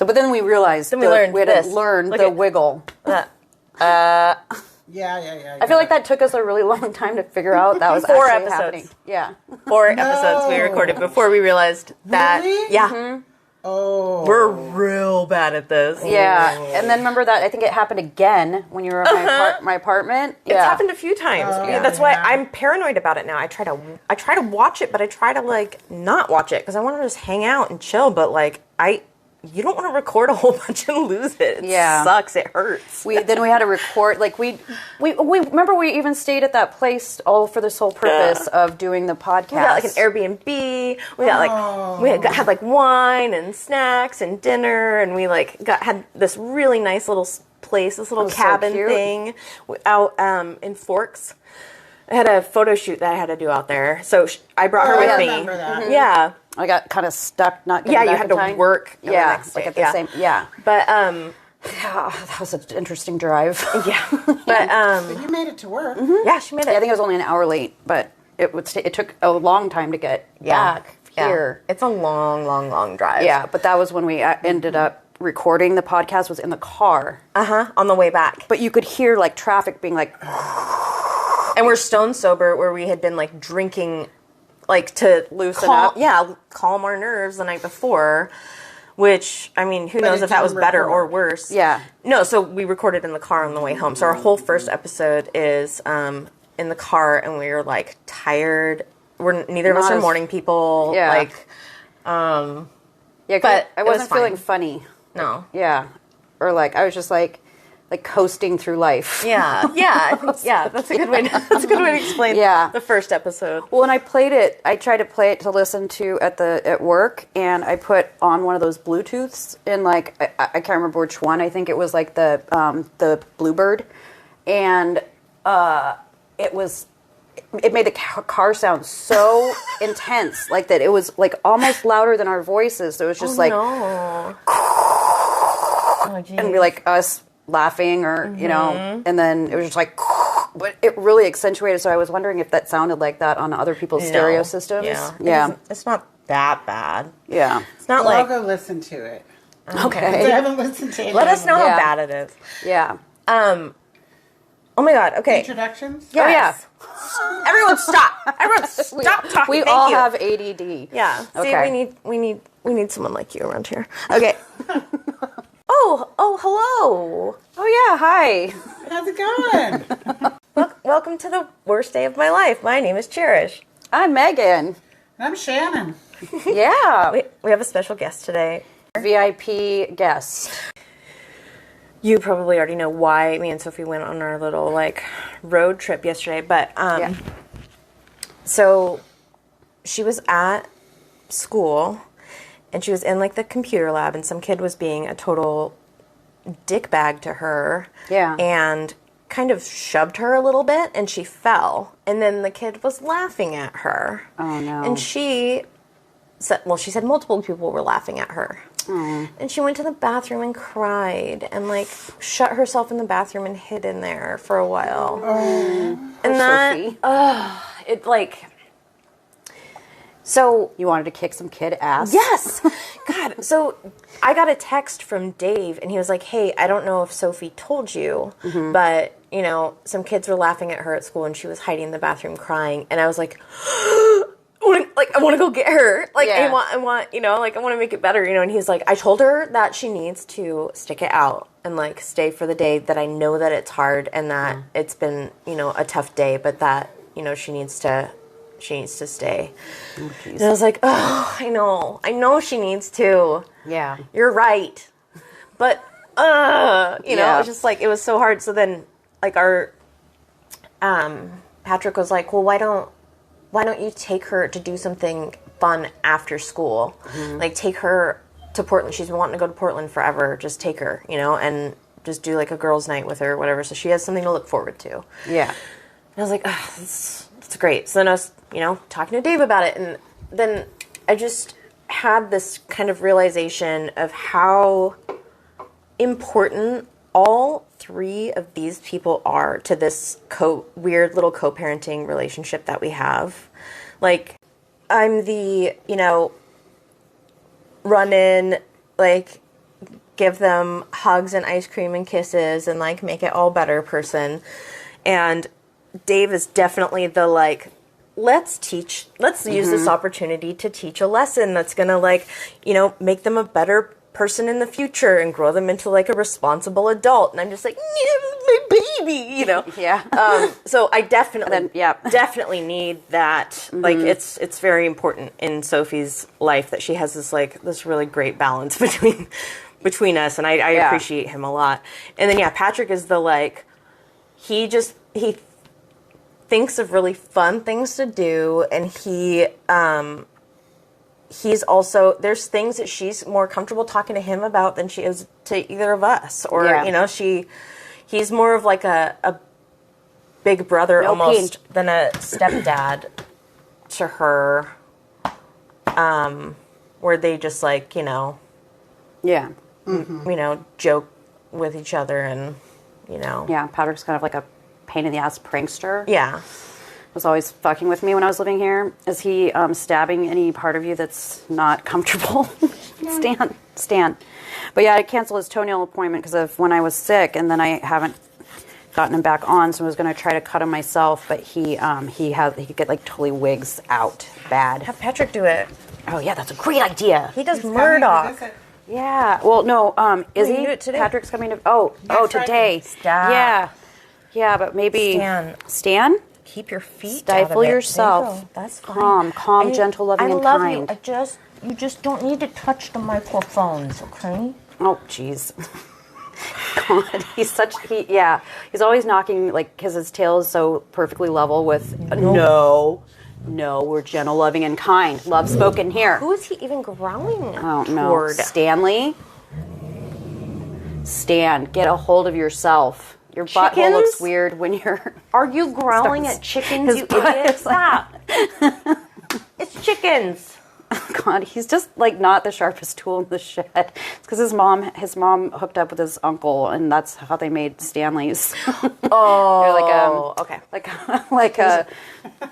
but then we realized we had to learn the wiggle. Yeah. I feel like that took us a really long time to figure out that was 4 actually episodes. happening. Yeah. 4 episodes we recorded before we realized that. Really? Yeah. Mm-hmm. Oh. We're real bad at this. Yeah. And then remember that I think it happened again when you were at my apartment. It's happened a few times. Yeah. That's why I'm paranoid about it now. I try to watch it, but I try to like not watch it because I want to just hang out and chill. But like you don't want to record a whole bunch and lose it. It sucks. It hurts. Then we had to record, like we remember we even stayed at that place all for the sole purpose of doing the podcast. We got like an Airbnb. We got like had like wine and snacks and dinner, and we like had this really nice little place, this little cabin thing out in Forks. I had a photo shoot that I had to do out there, so I brought her with me. Remember that. Mm-hmm. Yeah. I got kind of stuck not getting back you had in to time. work. Yeah, the next like day. at the same. Yeah, but that was an interesting drive. yeah, but But you made it to work. yeah, she made it. I think I was only an hour late, but it took a long time to get back here. It's a long drive. Yeah, but that was when we ended up recording the podcast. Was in the car. On the way back. But you could hear like traffic being like, And we're stone sober, where we had been like drinking, like to Loosen up. Yeah, calm our nerves the night before. Which, I mean, who knows if that was better or worse. Yeah. No, so we recorded in the car on the way home. So our whole first episode is in the car, and we were like tired. Neither of us are morning people. Yeah. Like, yeah, but I it was wasn't feeling fine. funny. No. Yeah, or like I was just like coasting through life. Yeah, I think, that's a good way. That's a good way to explain. The first episode. Well, when I played it, I tried to play it to listen to at work, and I put on one of those Bluetooths, and like I can't remember which one. I think it was like the Bluebird, and it made the car sound so intense, like that it was like almost louder than our voices. So it was just and be like us laughing or you know, and then it was just like, but it really accentuated. So I was wondering if that sounded like that on other people's stereo systems. Yeah. It's not that bad. Yeah, It's not I'll like. go listen to it. okay. I haven't listened to it. Let us know how Yeah. bad it is. Yeah. Oh my god. Okay. Introductions? Yes. Everyone stop. Everyone stop talking. We Thank all you. have ADD. Yeah. See, Okay. we need someone like you around here. Okay. Oh, hello. Oh yeah. Hi. How's it going? Welcome to the worst day of my life. My name is Cherish. I'm Megan. I'm Shannon. Yeah. We have a special guest today. VIP guest. You probably already know why me and Sophie went on our little like road trip yesterday, but so she was at school and she was in like the computer lab, and some kid was being a total dickbag to her. Yeah. And kind of shoved her a little bit, and she fell. And then the kid was laughing at her. Oh no. And she said multiple people were laughing at her. And she went to the bathroom and cried and like shut herself in the bathroom and hid in there for a while. And that, it like, so. You wanted to kick some kid ass? Yes! God, so I got a text from Dave, and he was like, hey, I don't know if Sophie told you, but, you know, some kids were laughing at her at school, and she was hiding in the bathroom crying, and I was like, I want to go get her. Like, I want, you know, like, I want to make it better, you know, and he's like, I told her that she needs to stick it out and, like, stay for the day, that I know that it's hard and that it's been, you know, a tough day, but that, you know, she needs to stay. Oh, and I was like, oh, I know she needs to. Yeah. You're right. But, you know, it was just like, it was so hard. So then, like, our, Patrick was like, well, why don't you take her to do something fun after school? Like, take her to Portland. She's been wanting to go to Portland forever. Just take her, you know, and just do, like, a girls' night with her or whatever, so she has something to look forward to. Yeah. And I was like, oh, that's great. So then I was, you know, talking to Dave about it, and then I just had this kind of realization of how important all three of these people are to this weird little co-parenting relationship that we have. Like, I'm the, you know, run in, like, give them hugs and ice cream and kisses and like make it all better person. And Dave is definitely the like, let's use this opportunity to teach a lesson that's going to like, you know, make them a better person in the future and grow them into like a responsible adult. And I'm just like, my baby, you know? Yeah. So I definitely need that. Like it's very important in Sophie's life that she has this really great balance between us. And I appreciate him a lot. And then, Patrick is the like, he thinks of really fun things to do, and he's also, there's things that she's more comfortable talking to him about than she is to either of us. Or, you know, he's more of like a big brother almost than a stepdad to her, where they just like, you know, you know, joke with each other and, you know. Yeah, Patrick's kind of like a pain in the ass prankster. Yeah. Was always fucking with me when I was living here. Is he stabbing any part of you that's not comfortable? Stan. But yeah, I canceled his toenail appointment because of when I was sick, and then I haven't gotten him back on, so I was going to try to cut him myself, but he could get like totally wigs out bad. Have Patrick do it. Oh yeah, that's a great idea. He does Murdoch. Yeah. Well, no. Is he? Do it today. Patrick's coming to. Today. Stop. Yeah, but maybe Stan. Keep your feet Stifle out of it. yourself. You that's fine. Calm, gentle, loving, and kind. I love you. You just don't need to touch the microphones, okay? Oh, jeez. God, he's always knocking, like, because his tail is so perfectly level with, no, we're gentle, loving, and kind. Love spoken here. Who is he even growling toward? No. Stanley? Stan, get a hold of yourself. Your butthole looks weird when you're... Are you growling at chickens, you idiot? Stop. It's chickens. Oh, God, he's just, like, not the sharpest tool in the shed. It's because his mom hooked up with his uncle, and that's how they made Stanleys. Oh, okay.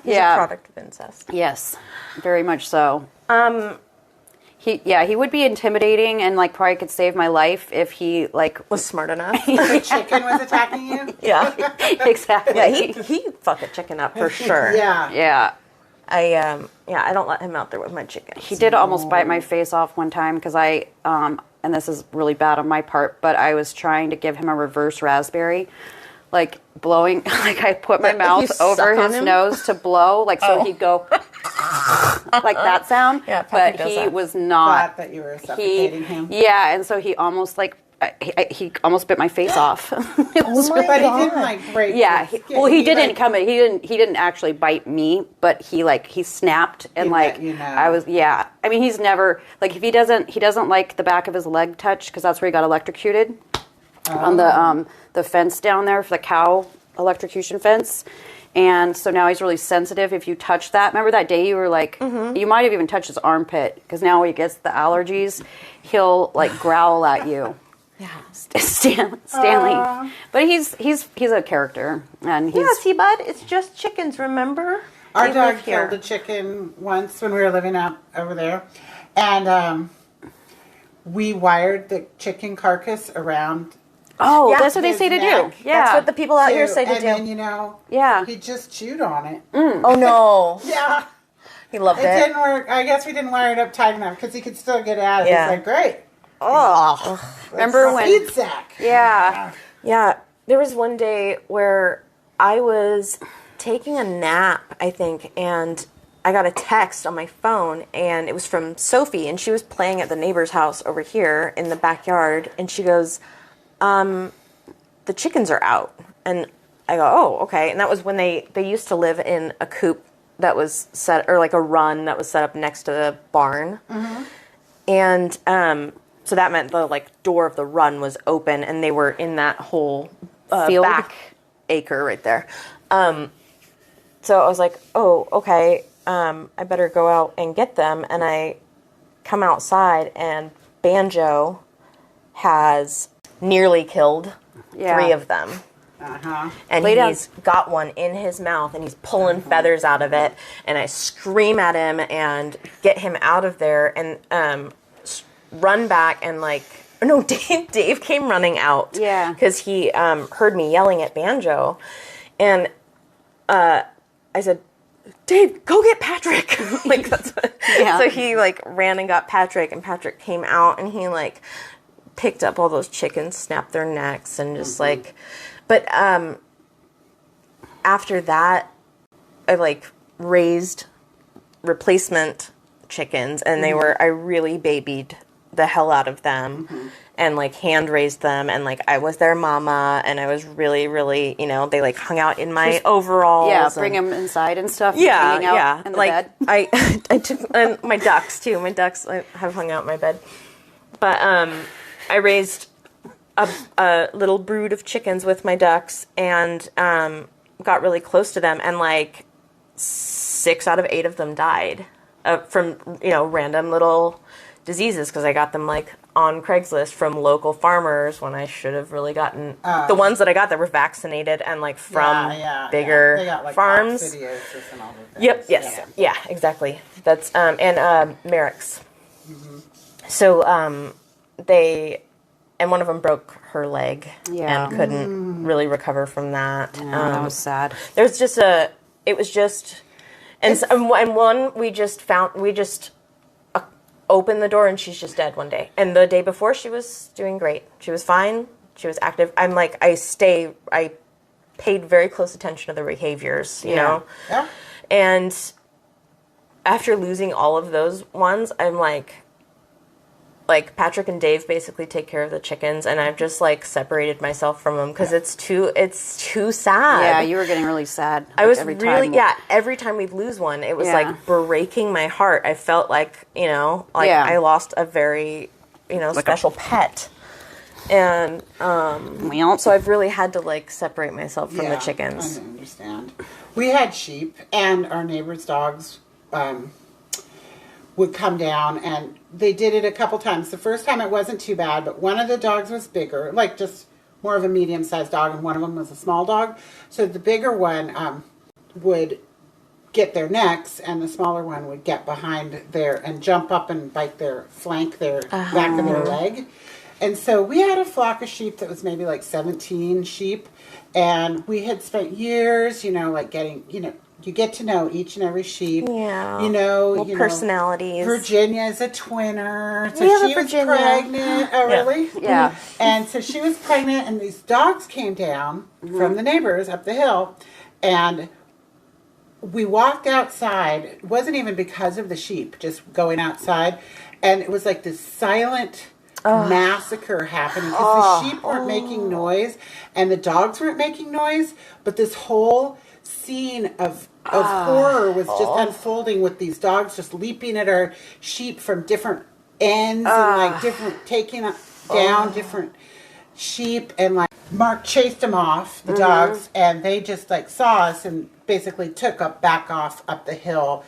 He's a product of incest. Yes, very much so. He would be intimidating and like probably could save my life if he like was smart enough. The chicken was attacking you? Yeah. Exactly. Yeah, he'd fuck a chicken up for sure. Yeah. I don't let him out there with my chickens. He did almost bite my face off one time because I and this is really bad on my part, but I was trying to give him a reverse raspberry. Like blowing, like I put my mouth over his nose to blow, like so he'd go like that sound. Yeah, but he was not. Thought that you were suffocating him. Yeah, and so he almost like he almost bit my face off. But he didn't like break. Yeah, he didn't actually bite me, but he snapped and like I was. Yeah, I mean he's never like if he doesn't like the back of his leg touched because that's where he got electrocuted. On the fence down there for the cow electrocution fence. And so now he's really sensitive if you touch that. Remember that day you were like, you might have even touched his armpit because now he gets the allergies. He'll like growl at you. Yeah. Stanley. But he's a character. And he's... see, bud, it's just chickens, remember? Our dog killed a chicken once when we were living out over there. And we wired the chicken carcass around. Oh, that's what they say to do. Yeah. That's what the people out here say to do. And then, he just chewed on it. Oh, no. Yeah. He loved it. It didn't work. I guess we didn't wire it up tight enough because he could still get at it. Yeah. It's like, great. Oh. Remember when... Feed sack. Yeah. Yeah. There was one day where I was taking a nap, I think, and I got a text on my phone, and it was from Sophie, and she was playing at the neighbor's house over here in the backyard, and she goes... the chickens are out. And I go, oh, okay. And that was when they used to live in a coop that was set, or like a run that was set up next to the barn. Mm-hmm. And so that meant the like door of the run was open, and they were in that whole back acre right there. So I was like, oh, okay. I better go out and get them. And I come outside, and Banjo has nearly killed 3 of them. And he's got one in his mouth, and he's pulling feathers out of it, and I scream at him and get him out of there and run back and like No, Dave came running out. Yeah. Because he heard me yelling at Banjo. And I said, Dave, go get Patrick. Like, that's what. Yeah. So he, like, ran and got Patrick, and Patrick came out, and he, like, picked up all those chickens, snapped their necks, and just, like... But after that, I, like, raised replacement chickens, and I really babied the hell out of them, and, like, hand raised them, and, like, I was their mama, and I was really, really, you know, they, like, hung out in my overalls. Yeah, bring them inside and stuff. Yeah, hanging out yeah. in the like, bed. I took, and my ducks, too. My ducks I have hung out in my bed. But I raised a little brood of chickens with my ducks, and got really close to them, and, like, 6 out of 8 of them died from, you know, random little diseases, because I got them, like, on Craigslist from local farmers when I should have really gotten the ones that I got that were vaccinated and, like, from bigger They got, like, farms. coccidiosis and all the things. Yep. Yes. Yeah. Exactly. That's and Merrick's. So and one of them broke her leg and couldn't really recover from that. Yeah, that was sad. There's just it was just, and one we just opened the door and she's just dead one day. And the day before she was doing great. She was fine. She was active. I'm like, I paid very close attention to the behaviors, you know? Yeah. And after losing all of those ones, I'm like Patrick and Dave basically take care of the chickens, and I've just, like, separated myself from them because it's too sad. Yeah, you were getting really sad. I was every really, time. every time we'd lose one, it was, like, breaking my heart. I felt like, you know, like I lost a very, you know, special pet. And so I've really had to, like, separate myself from the chickens. I understand. We had sheep, and our neighbor's dogs would come down, and they did it a couple times. The first time it wasn't too bad, but one of the dogs was bigger, like just more of a medium-sized dog, and one of them was a small dog. So the bigger one would get their necks, and the smaller one would get behind their and jump up and bite their flank, their back of their leg. And so we had a flock of sheep that was maybe like 17 sheep, and we had spent years, you know, like getting, you know, you get to know each and every sheep. Yeah. You know, personalities. Virginia is a twinner. So we have she was pregnant. Oh, really? Yeah. And so she was pregnant, and these dogs came down from the neighbors up the hill, and we walked outside. It wasn't even because of the sheep, just going outside, and it was like this silent massacre happening because the sheep weren't making noise and the dogs weren't making noise, but this whole scene of horror was just unfolding with these dogs just leaping at our sheep from different ends and like different taking down different sheep, and like Mark chased them off, the dogs, and they just like saw us and basically took back off up the hill,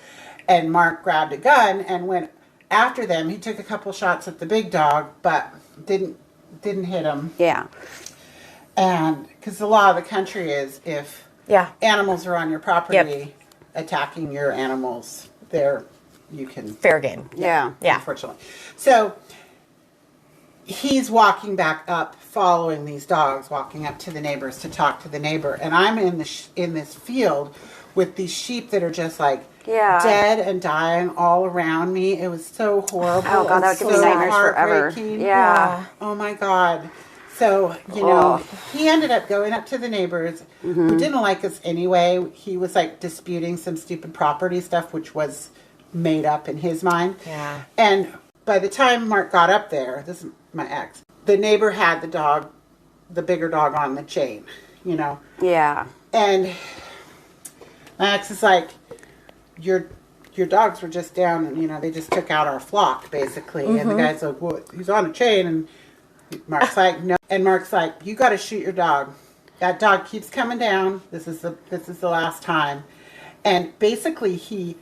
and Mark grabbed a gun and went after them. He took a couple shots at the big dog, but didn't hit him. Yeah. And because the law of the country is if animals are on your property attacking your animals, you can... Fair game. Yeah. Unfortunately. So he's walking back up, following these dogs, walking up to the neighbors to talk to the neighbor. And I'm in this field with these sheep that are just like dead and dying all around me. It was so horrible. Oh, God, that would give me nightmares forever. Yeah. Oh, my God. So, you know, he ended up going up to the neighbors who didn't like us anyway. He was, like, disputing some stupid property stuff, which was made up in his mind. Yeah. And by the time Mark got up there, this is my ex, the neighbor had the bigger dog on the chain, you know. Yeah. And my ex is like, your dogs were just down, and, you know, they just took out our flock, basically. And the guy's like, well, he's on a chain, and Mark's like, no. And Mark's like, you got to shoot your dog. That dog keeps coming down. This is the last time. And basically, he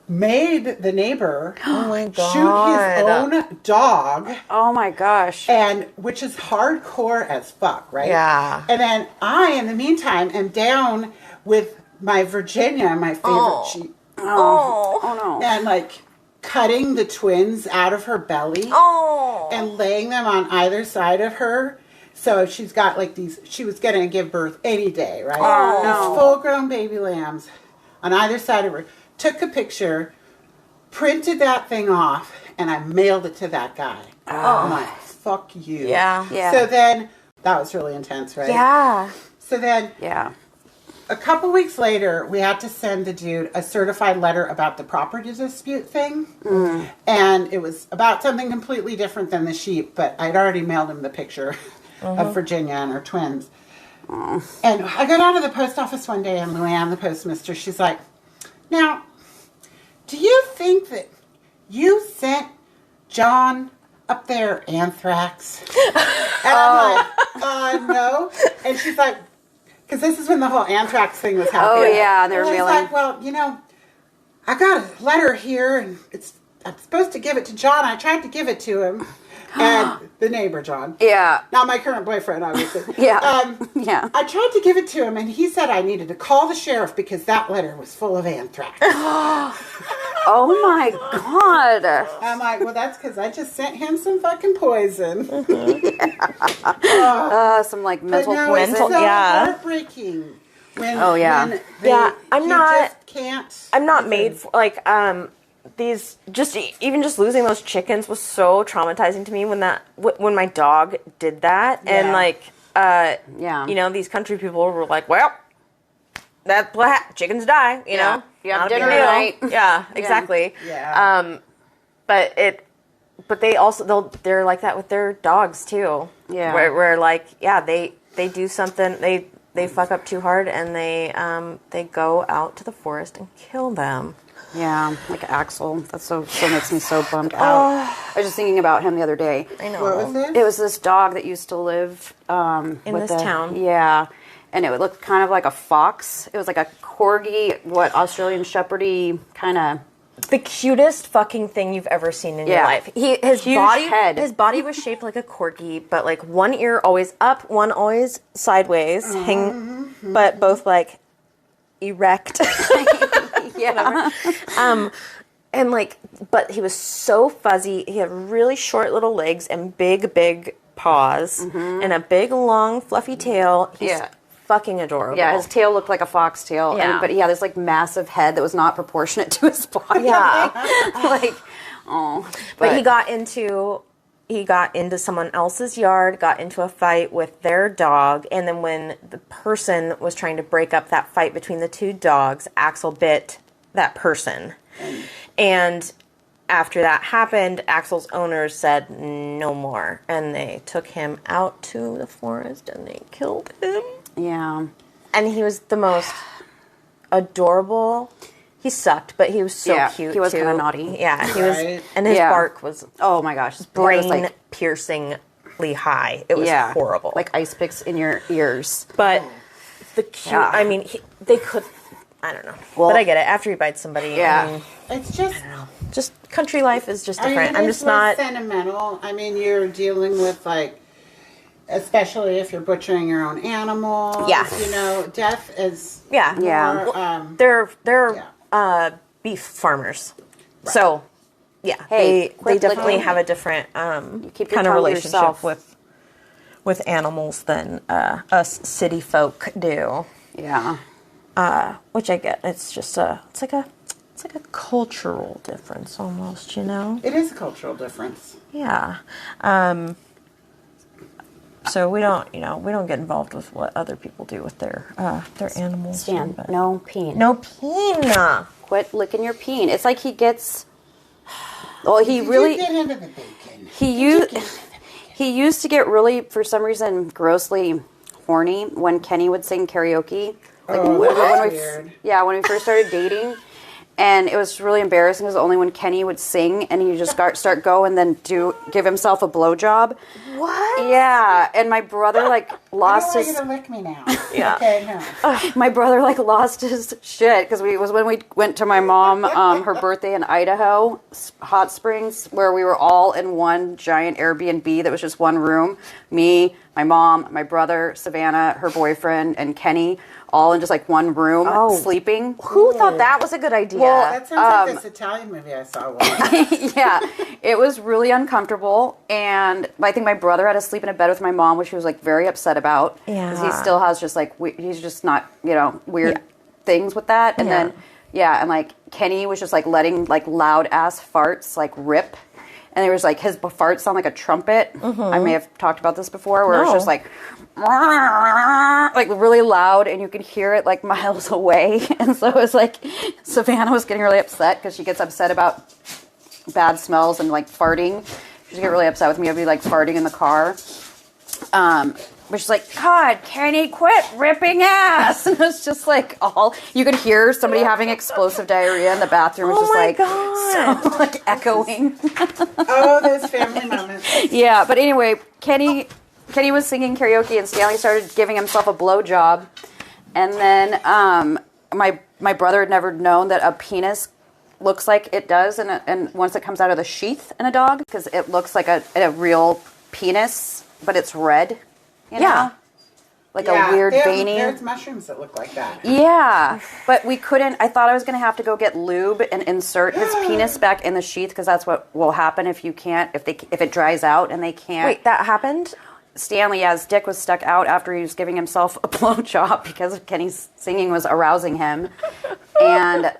made the neighbor shoot his own dog. Oh my gosh. And which is hardcore as fuck, right? Yeah. And then I, in the meantime, am down with my Virginia, my favorite sheep. Oh no. And like cutting the twins out of her belly and laying them on either side of her. So she's got like these, she was going to give birth any day, right? These full-grown baby lambs on either side of her. Took a picture, printed that thing off, and I mailed it to that guy. I'm like, fuck you. Yeah. So then, that was really intense, right? Yeah. So then, Yeah. a couple weeks later, we had to send the dude a certified letter about the property dispute thing. And it was about something completely different than the sheep, but I'd already mailed him the picture of Virginia and her twins. And I go down to the post office one day, and Luann, the postmistress, she's like, now, do you think that you sent John up there anthrax? And I'm like, no. And she's like, because this is when the whole anthrax thing was happening. Oh, yeah, they're she's mailing. like, well, I got a letter here, and I'm supposed to give it to John. I tried to give it to him. And the neighbor, John. Yeah. Not my current boyfriend, obviously. Yeah. Yeah. I tried to give it to him, and he said I needed to call the sheriff because that letter was full of anthrax. Oh my God. I'm like, well, that's because I just sent him some fucking poison. Some like mental But no, poison. it's so yeah. heartbreaking. When, yeah. when I'm you not- just can't. I'm not made for, like, these, just, even just losing those chickens was so traumatizing to me when my dog did that. And, Yeah. like, Yeah. these country people were like, well, that's what chickens die, you know? You have Not a big dinner deal. tonight. Yeah, exactly. Yeah. But they also, they're like that with their dogs, too. Yeah. Where like, yeah, they do something, they fuck up too hard, and they go out to the forest and kill them. Yeah, like Axel. That so makes me so bummed out. I was just thinking about him the other day. I know. What was this? It was this dog that used to live In with this town. Yeah, and it looked kind of like a fox. It was like a corgi, Australian Shepherdy kind of. The cutest fucking thing you've ever seen in your Yeah. life. His Huge body, head. his body was shaped like a corgi, but like one ear always up, one always sideways, but both like erect. Yeah. And like, but he was so fuzzy. He had really short little legs and big paws, and a big long fluffy tail. He's Yeah. fucking adorable. Yeah, his tail looked like a foxtail, Yeah. but he had this like massive head that was not proportionate to his body. Yeah. Like, oh. But he got into someone else's yard, got into a fight with their dog, and then when the person was trying to break up that fight between the two dogs, Axel bit that person. And after that happened, Axel's owners said no more, and they took him out to the forest and they killed him. Yeah. And he was the most adorable. He sucked, but he was so Yeah, cute. he was too. kinda naughty. Yeah, he Right. was, and his Yeah. bark was Oh my gosh. brain piercingly high. It was horrible. Like ice picks in your ears. but the cute. Yeah. I mean, they could. I don't know. Well, but I get it. After he bites somebody, Yeah. I mean, It's just. just country life is just different. it I'm is just not. sentimental. I mean, you're dealing with like, especially if you're butchering your own animals. Yeah. Death is. Yeah. Yeah. More, They're beef farmers, so yeah, Hey, they quit definitely licking. have a different keep your kind of tongue to relationship yourself. with animals than us city folk do. Yeah. Which I get. It's just it's like a cultural difference almost, It is a cultural difference. Yeah. So we don't get involved with what other people do with their animals. Stan, but- no peen. No peen. Quit licking your peen. It's like he gets. Well, he Did really. you get into the bacon? He used to get really, for some reason, grossly horny when Kenny would sing karaoke. Like That's weird. when we first started dating, and it was really embarrassing because only when Kenny would sing and he would just start go and then give himself a blowjob. What? Yeah, and my brother like lost I his. don't want you to lick me now. Yeah. Okay, no. My brother like lost his shit because it was when we went to my mom her birthday in Idaho, hot springs, where we were all in one giant Airbnb that was just one room. Me, my mom, my brother, Savannah, her boyfriend, and Kenny, all in just like one room sleeping. Who thought that was a good idea? Well, That sounds like this Italian movie I saw once. Yeah, it was really uncomfortable, and I think my brother had to sleep in a bed with my mom, which he was like very upset about. Yeah. Because he still has just like he's just not weird things with that, and then and like Kenny was just like letting like loud ass farts like rip. And there was like his farts sound like a trumpet. I may have talked about this before, where it's just like really loud, and you could hear it like miles away. And so it was like Savannah was getting really upset because she gets upset about bad smells and like farting. She'd get really upset with me. I'd be like farting in the car. But she's like, God, Kenny, quit ripping ass. And it was just like you could hear somebody having explosive diarrhea in the bathroom. It was just like, so like echoing. Oh, those family moments. Yeah, but anyway, Kenny was singing karaoke, and Stanley started giving himself a blowjob. And then my brother had never known that a penis looks like it does, and once it comes out of the sheath in a dog, because it looks like a real penis, but it's red. You know? Like a weird veiny. There's mushrooms that look like that. Yeah, but we couldn't. I thought I was going to have to go get lube and insert his penis back in the sheath, because that's what will happen if it dries out and they can't. Wait, that happened? Stanley, his dick was stuck out after he was giving himself a blowjob because Kenny's singing was arousing him. And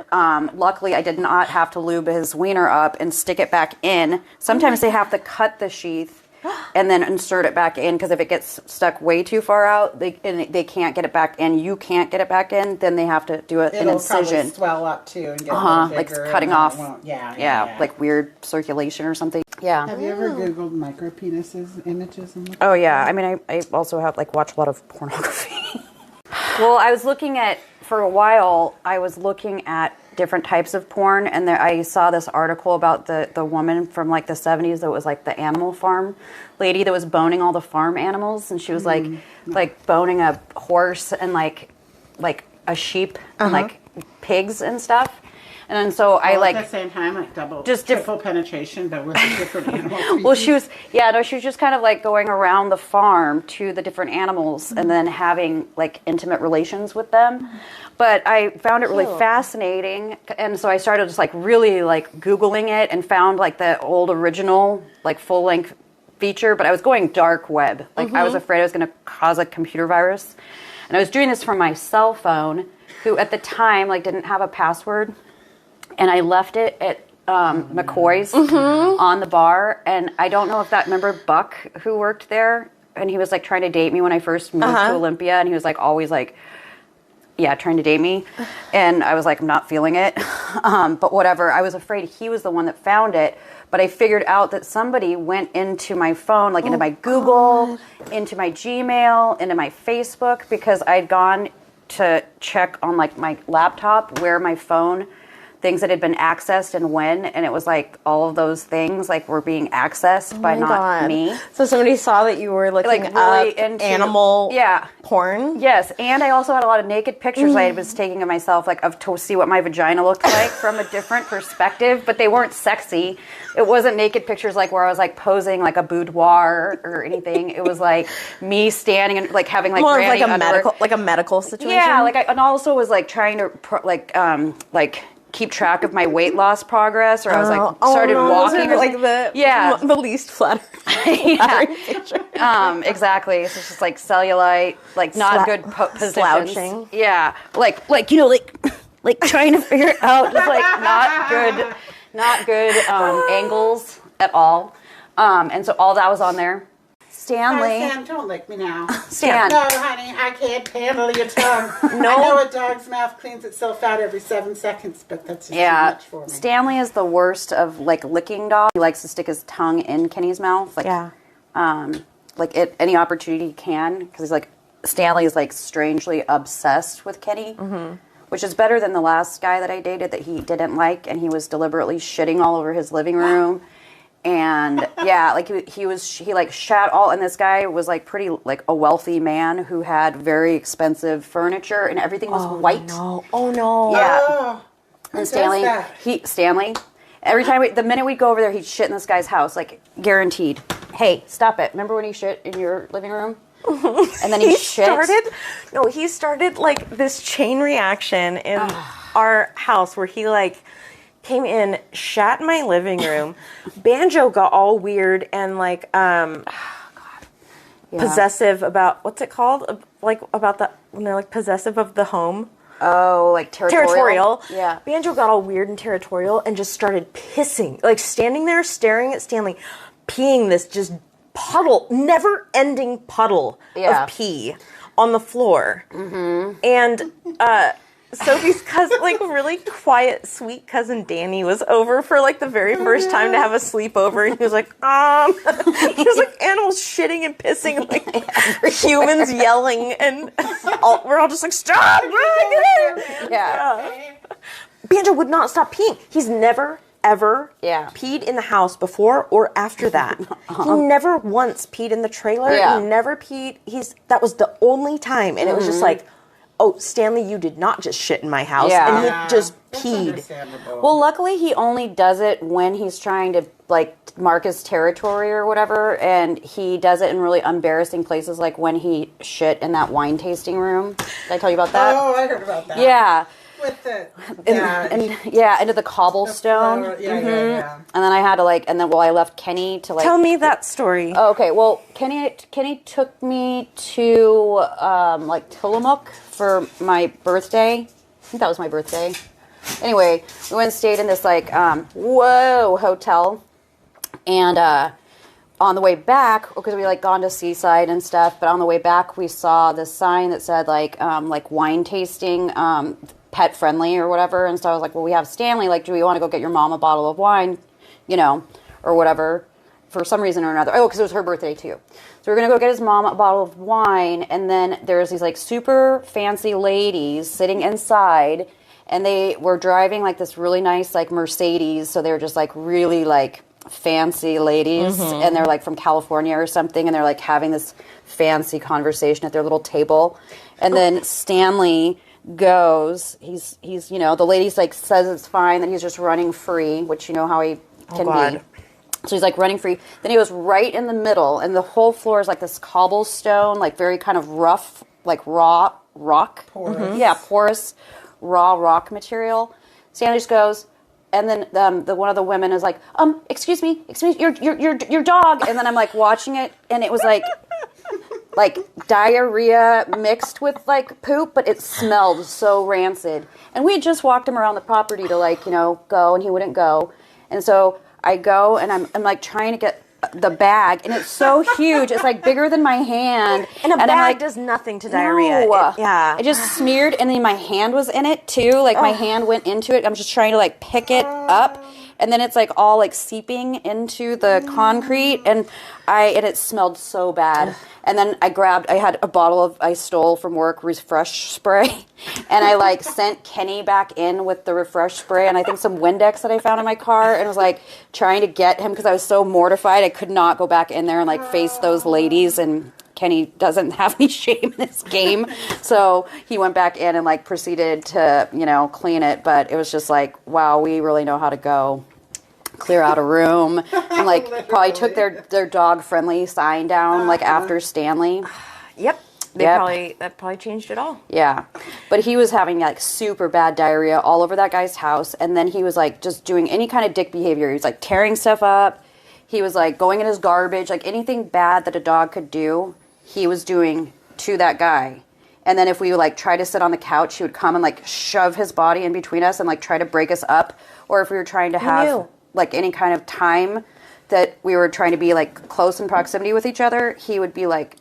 luckily, I did not have to lube his wiener up and stick it back in. Sometimes they have to cut the sheath and then insert it back in, because if it gets stuck way too far out, they can't get it back in. You can't get it back in. Then they have to do an incision. It'll probably swell up too and get a little like bigger, cutting and off. it won't- Yeah. Like weird circulation or something. Yeah. Have you ever Googled micro penises images? And Oh yeah. I mean, I also have watch a lot of pornography. Well, I was looking at different types of porn, and I saw this article about the woman from like the 70s that was like the animal farm lady that was boning all the farm animals, and she was like boning a horse and like a sheep and like pigs and stuff. And then so I at the same time, like triple penetration, but with a different animal. Well, she was just kind of like going around the farm to the different animals and then having like intimate relations with them. But I found it really fascinating, and so I started just like really like Googling it and found like the old original like full length feature. But I was going dark web, I was afraid I was going to cause a computer virus, and I was doing this from my cell phone, who at the time like didn't have a password. And I left it at McCoy's on the bar. And I don't know if remember Buck, who worked there? And he was like trying to date me when I first moved to Olympia. And he was like always like, trying to date me. And I was like, I'm not feeling it. But whatever. I was afraid he was the one that found it. But I figured out that somebody went into my phone, like into my Google, into my Gmail, into my Facebook, because I'd gone to check on like my laptop where my phone things that had been accessed and when, and it was like all of those things like were being accessed by not me. So somebody saw that you were looking really into animal porn. Yes, and I also had a lot of naked pictures I was taking of myself, to see what my vagina looked like from a different perspective, but they weren't sexy. It wasn't naked pictures like where I was like posing like a boudoir or anything. It was like me standing and like having like more granny of underwear. like a medical situation. Yeah, and also was like trying to keep track of my weight loss progress, or I was like started walking, or like the least flattering picture. Exactly. So it's just like cellulite, like not good positions. Slouching. Yeah, like trying to figure it out, just like not good angles at all. And so all that was on there. Stanley. Stan, don't lick me now. Stan. No, honey, I can't handle your tongue. No. I know a dog's mouth cleans itself out every 7 seconds, but that's just too much for me. Stanley is the worst of like licking dogs. He likes to stick his tongue in Kenny's mouth. Any opportunity he can, because he's like, Stanley is like strangely obsessed with Kenny, which is better than the last guy that I dated that he didn't like, and he was deliberately shitting all over his living room. And yeah, like he like shat all, and this guy was like pretty like a wealthy man who had very expensive furniture, and everything was white. No. Oh no. Yeah. Oh, who And does Stanley, every time the minute we'd go over there, he'd shit in this guy's house, like guaranteed. Hey, stop it! Remember when he shit in your living room? And then he started like this chain reaction in our house where he like came in, shat in my living room. Banjo got all weird and like possessive about, what's it called? Like about the, when they're like possessive of the home. Oh, like territorial? Yeah. Banjo got all weird and territorial and just started pissing. Like standing there staring at Stanley, peeing this just puddle, never-ending puddle of pee on the floor. Mm-hmm. And Sophie's cousin, like really quiet, sweet cousin Danny was over for like the very first time to have a sleepover, and he was like, he was like animals shitting and pissing, and like humans yelling, and we're all just like, stop! Yeah. Banjo would not stop peeing. He's never ever peed in the house before or after that. He never once peed in the trailer. Yeah. He never peed. That was the only time, and it was just like, oh, Stanley, you did not just shit in my house. Yeah. And he just peed. Well, luckily he only does it when he's trying to like mark his territory or whatever, and he does it in really embarrassing places, like when he shit in that wine tasting room. Did I tell you about that? Oh, I heard about that. Yeah. With the into the cobblestone. Yeah. And then I had to I left Kenny to like Tell me that story. Oh, okay. Well, Kenny took me to like Tillamook for my birthday. I think that was my birthday. Anyway, we went and stayed in this like hotel, and on the way back, because we like gone to Seaside and stuff, but on the way back we saw this sign that said like wine tasting, pet friendly or whatever, and so I was like, well, we have Stanley, like, do we want to go get your mom a bottle of wine, or whatever, for some reason or another. Oh, because it was her birthday too. So we're gonna go get his mom a bottle of wine, and then there's these like super fancy ladies sitting inside, and they were driving like this really nice like Mercedes, so they were just like really like fancy ladies, and they're like from California or something, and they're like having this fancy conversation at their little table, and then Stanley goes, he's the lady's like says it's fine, that he's just running free, which you know how he can be. So he's like running free. Then he goes right in the middle, and the whole floor is like this cobblestone, like very kind of rough, like raw rock. Porous. Yeah, porous, raw rock material. Stanley just goes, and then the one of the women is like, excuse me, your dog. And then I'm like watching it, and it was like diarrhea mixed with like poop, but it smelled so rancid. And we had just walked him around the property to like, go, and he wouldn't go. And so I go, and I'm like trying to get the bag, and it's so huge. It's like bigger than my hand. And a bag I'm like, does nothing to diarrhea. No. It just smeared, and then my hand was in it too. Like my hand went into it. I'm just trying to like pick it up, and then it's like all like seeping into the concrete, and it smelled so bad. And then I had a bottle I stole from work, Refresh spray, and I like sent Kenny back in with the Refresh spray, and I think some Windex that I found in my car, and was like trying to get him, because I was so mortified I could not go back in there and like face those ladies, and Kenny doesn't have any shame in this game, so he went back in and like proceeded to clean it. But it was just like, wow, we really know how to go clear out a room, and like probably took their dog friendly sign down like after Stanley. Yep. That probably changed it all. Yeah. But he was having like super bad diarrhea all over that guy's house, and then he was like just doing any kind of dick behavior. He was like tearing stuff up. He was like going in his garbage, like anything bad that a dog could do, he was doing to that guy. And then if we like try to sit on the couch, he would come and like shove his body in between us and like try to break us up. Or if we were trying to have like any kind of time that we were trying to be like close in proximity with each other, he would be like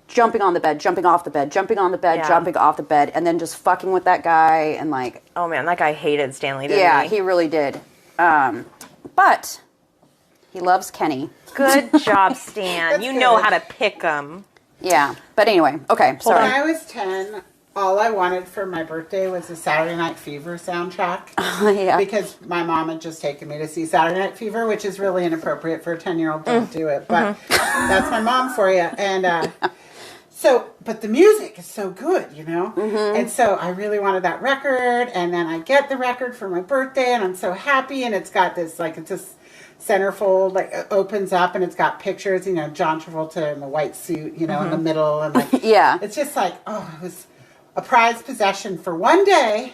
jumping on the bed, jumping off the bed, jumping on the bed, jumping off the bed, and then just fucking with that guy, and like, oh man, that guy hated Stanley, didn't he? He really did. But he loves Kenny. Good job, Stan. You know how to pick him. Yeah, but anyway, okay, sorry. When I was 10, all I wanted for my birthday was a Saturday Night Fever soundtrack. Yeah. Because my mom had just taken me to see Saturday Night Fever, which is really inappropriate for a 10-year-old. Don't do it. But that's my mom for you. And but the music is so good, you know? And so I really wanted that record. And then I get the record for my birthday, and I'm so happy. And it's got this, like, it's this centerfold, like, it opens up, and it's got pictures, you know, John Travolta in the white suit, you know, in the middle. And, like, Yeah. it's just like, it was a prized possession for one day,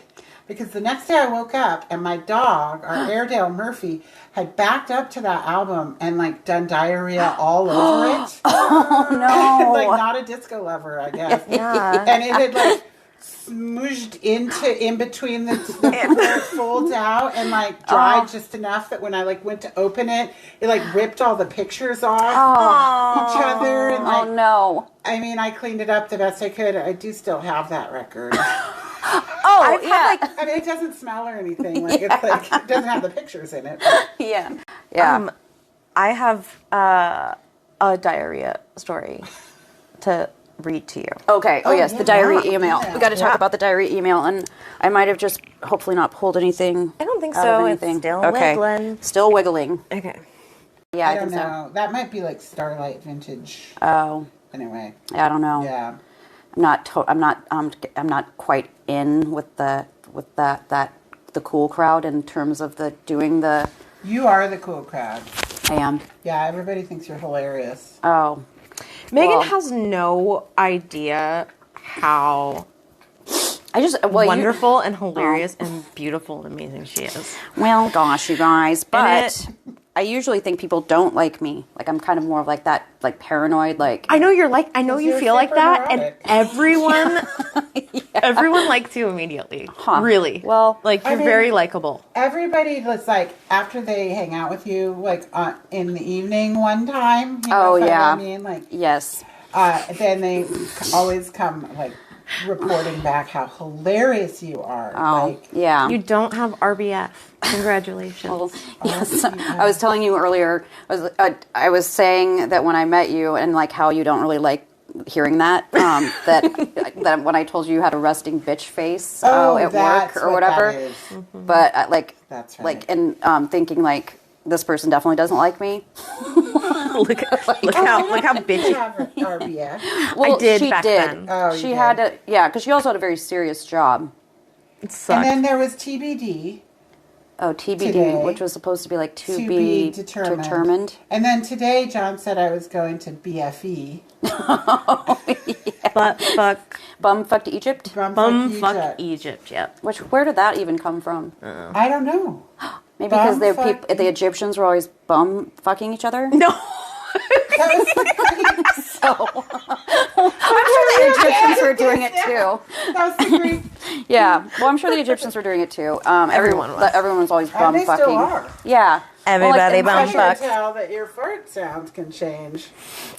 because the next day I woke up and my dog, our Airedale Murphy, had backed up to that album and, like, done diarrhea all over it. Oh, no. Like, not a disco lover, I guess. Yeah. And it had, like, smooshed in between the where it folds out, and, like, dried just enough that when I, like, went to open it, it, like, ripped all the pictures off each other. And, like, Oh, no. I mean, I cleaned it up the best I could. I do still have that record. Oh, yeah. I mean, it doesn't smell or anything. Like, it's like, it doesn't have the pictures in it. But. Yeah. Yeah. I have a diarrhea story to read to you. Okay. Oh, yes. yeah. The diarrhea email. Yeah. We got to talk about the diarrhea email. And I might have just hopefully not pulled anything. I don't think out so. of It's anything. still okay. wiggling. Still wiggling. Okay. Yeah, I I don't think know. That might be like Starlight Vintage. so. Oh. Anyway. Yeah, I don't know. Yeah. I'm not quite in with the cool crowd in terms of doing the. You are the cool crowd. I am. Yeah, everybody thinks you're hilarious. Oh. Megan Well, has no idea how wonderful and hilarious and beautiful and amazing she is. Well, gosh, you guys, but And I usually think people don't like me. Like, I'm kind of more of like that, like paranoid, like. I know you you're feel like super that, neurotic. and everyone likes you immediately. Huh. Really. Well, like you're I mean- very likable. Everybody was like, after they hang out with you, like in the evening one time. You know Oh, what yeah. I mean, like, Yes. then they always come like reporting back how hilarious you are. Oh, Like, yeah. You don't have RBF. Congratulations. Well, yes. I was telling you earlier, I was saying that when I met you and like how you don't really like hearing that, that when I told you you had a resting bitch face at that's work or what whatever. that is. But That's right. like, and thinking like, this person definitely doesn't like me. look how You bitchy. have RBF. Well, did she back did. then. Oh, you she did. had to, yeah, because she also had a very serious job. It And sucked. then there was TBD. Oh, TBD, Today. which was supposed to be like to To be be determined. determined. And then today, John said I was going to BFE. But fuck. Bumfucked Egypt. Bumfuck Egypt. Yep. Where did that even come from? I don't know. Maybe because Bumfuck the Egyptians were always bum fucking each other. No. That was the I'm sure the Egyptians were doing it too. That was the Greek. Yeah, well, I'm sure the Egyptians were doing it too. Everyone was. Everyone was always bum And they fucking. still are. Yeah. Everybody Well, I bum can fuck. tell that your fart sounds can change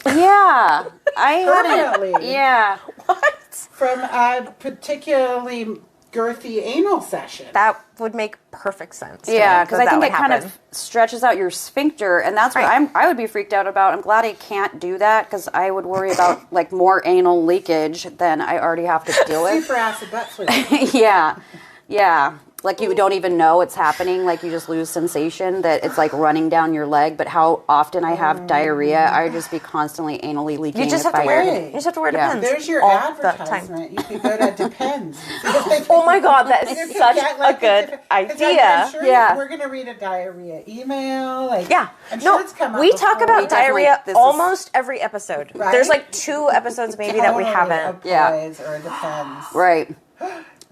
Yeah, I hadn't. Permanently. Yeah, from a particularly girthy anal session. That would make perfect sense. to yeah, me, because that I think would it kind happen. of stretches out your sphincter, and that's what Right. I would be freaked out about. I'm glad I can't do that because I would worry about like more anal leakage than I already have to deal with. Super acid butt fluid. Yeah. Like you don't even know it's happening. Like you just lose sensation that it's like running down your leg. But how often I have diarrhea, I would just be constantly anally leaking. You just if have to I wear were- Hey. You just have to wear Yeah. Depends. There's your all the time. advertisement. You could go to Depends. Oh my god, that You is could such get, a like, good 'cause idea. I'm sure Yeah. we're going to read a diarrhea email. Like, Yeah. I'm sure No, it's come up we talk before. about diarrhea this is- almost every episode. Right? There's like 2 episodes maybe that we Totally haven't. Yeah. applies or Depends. Right.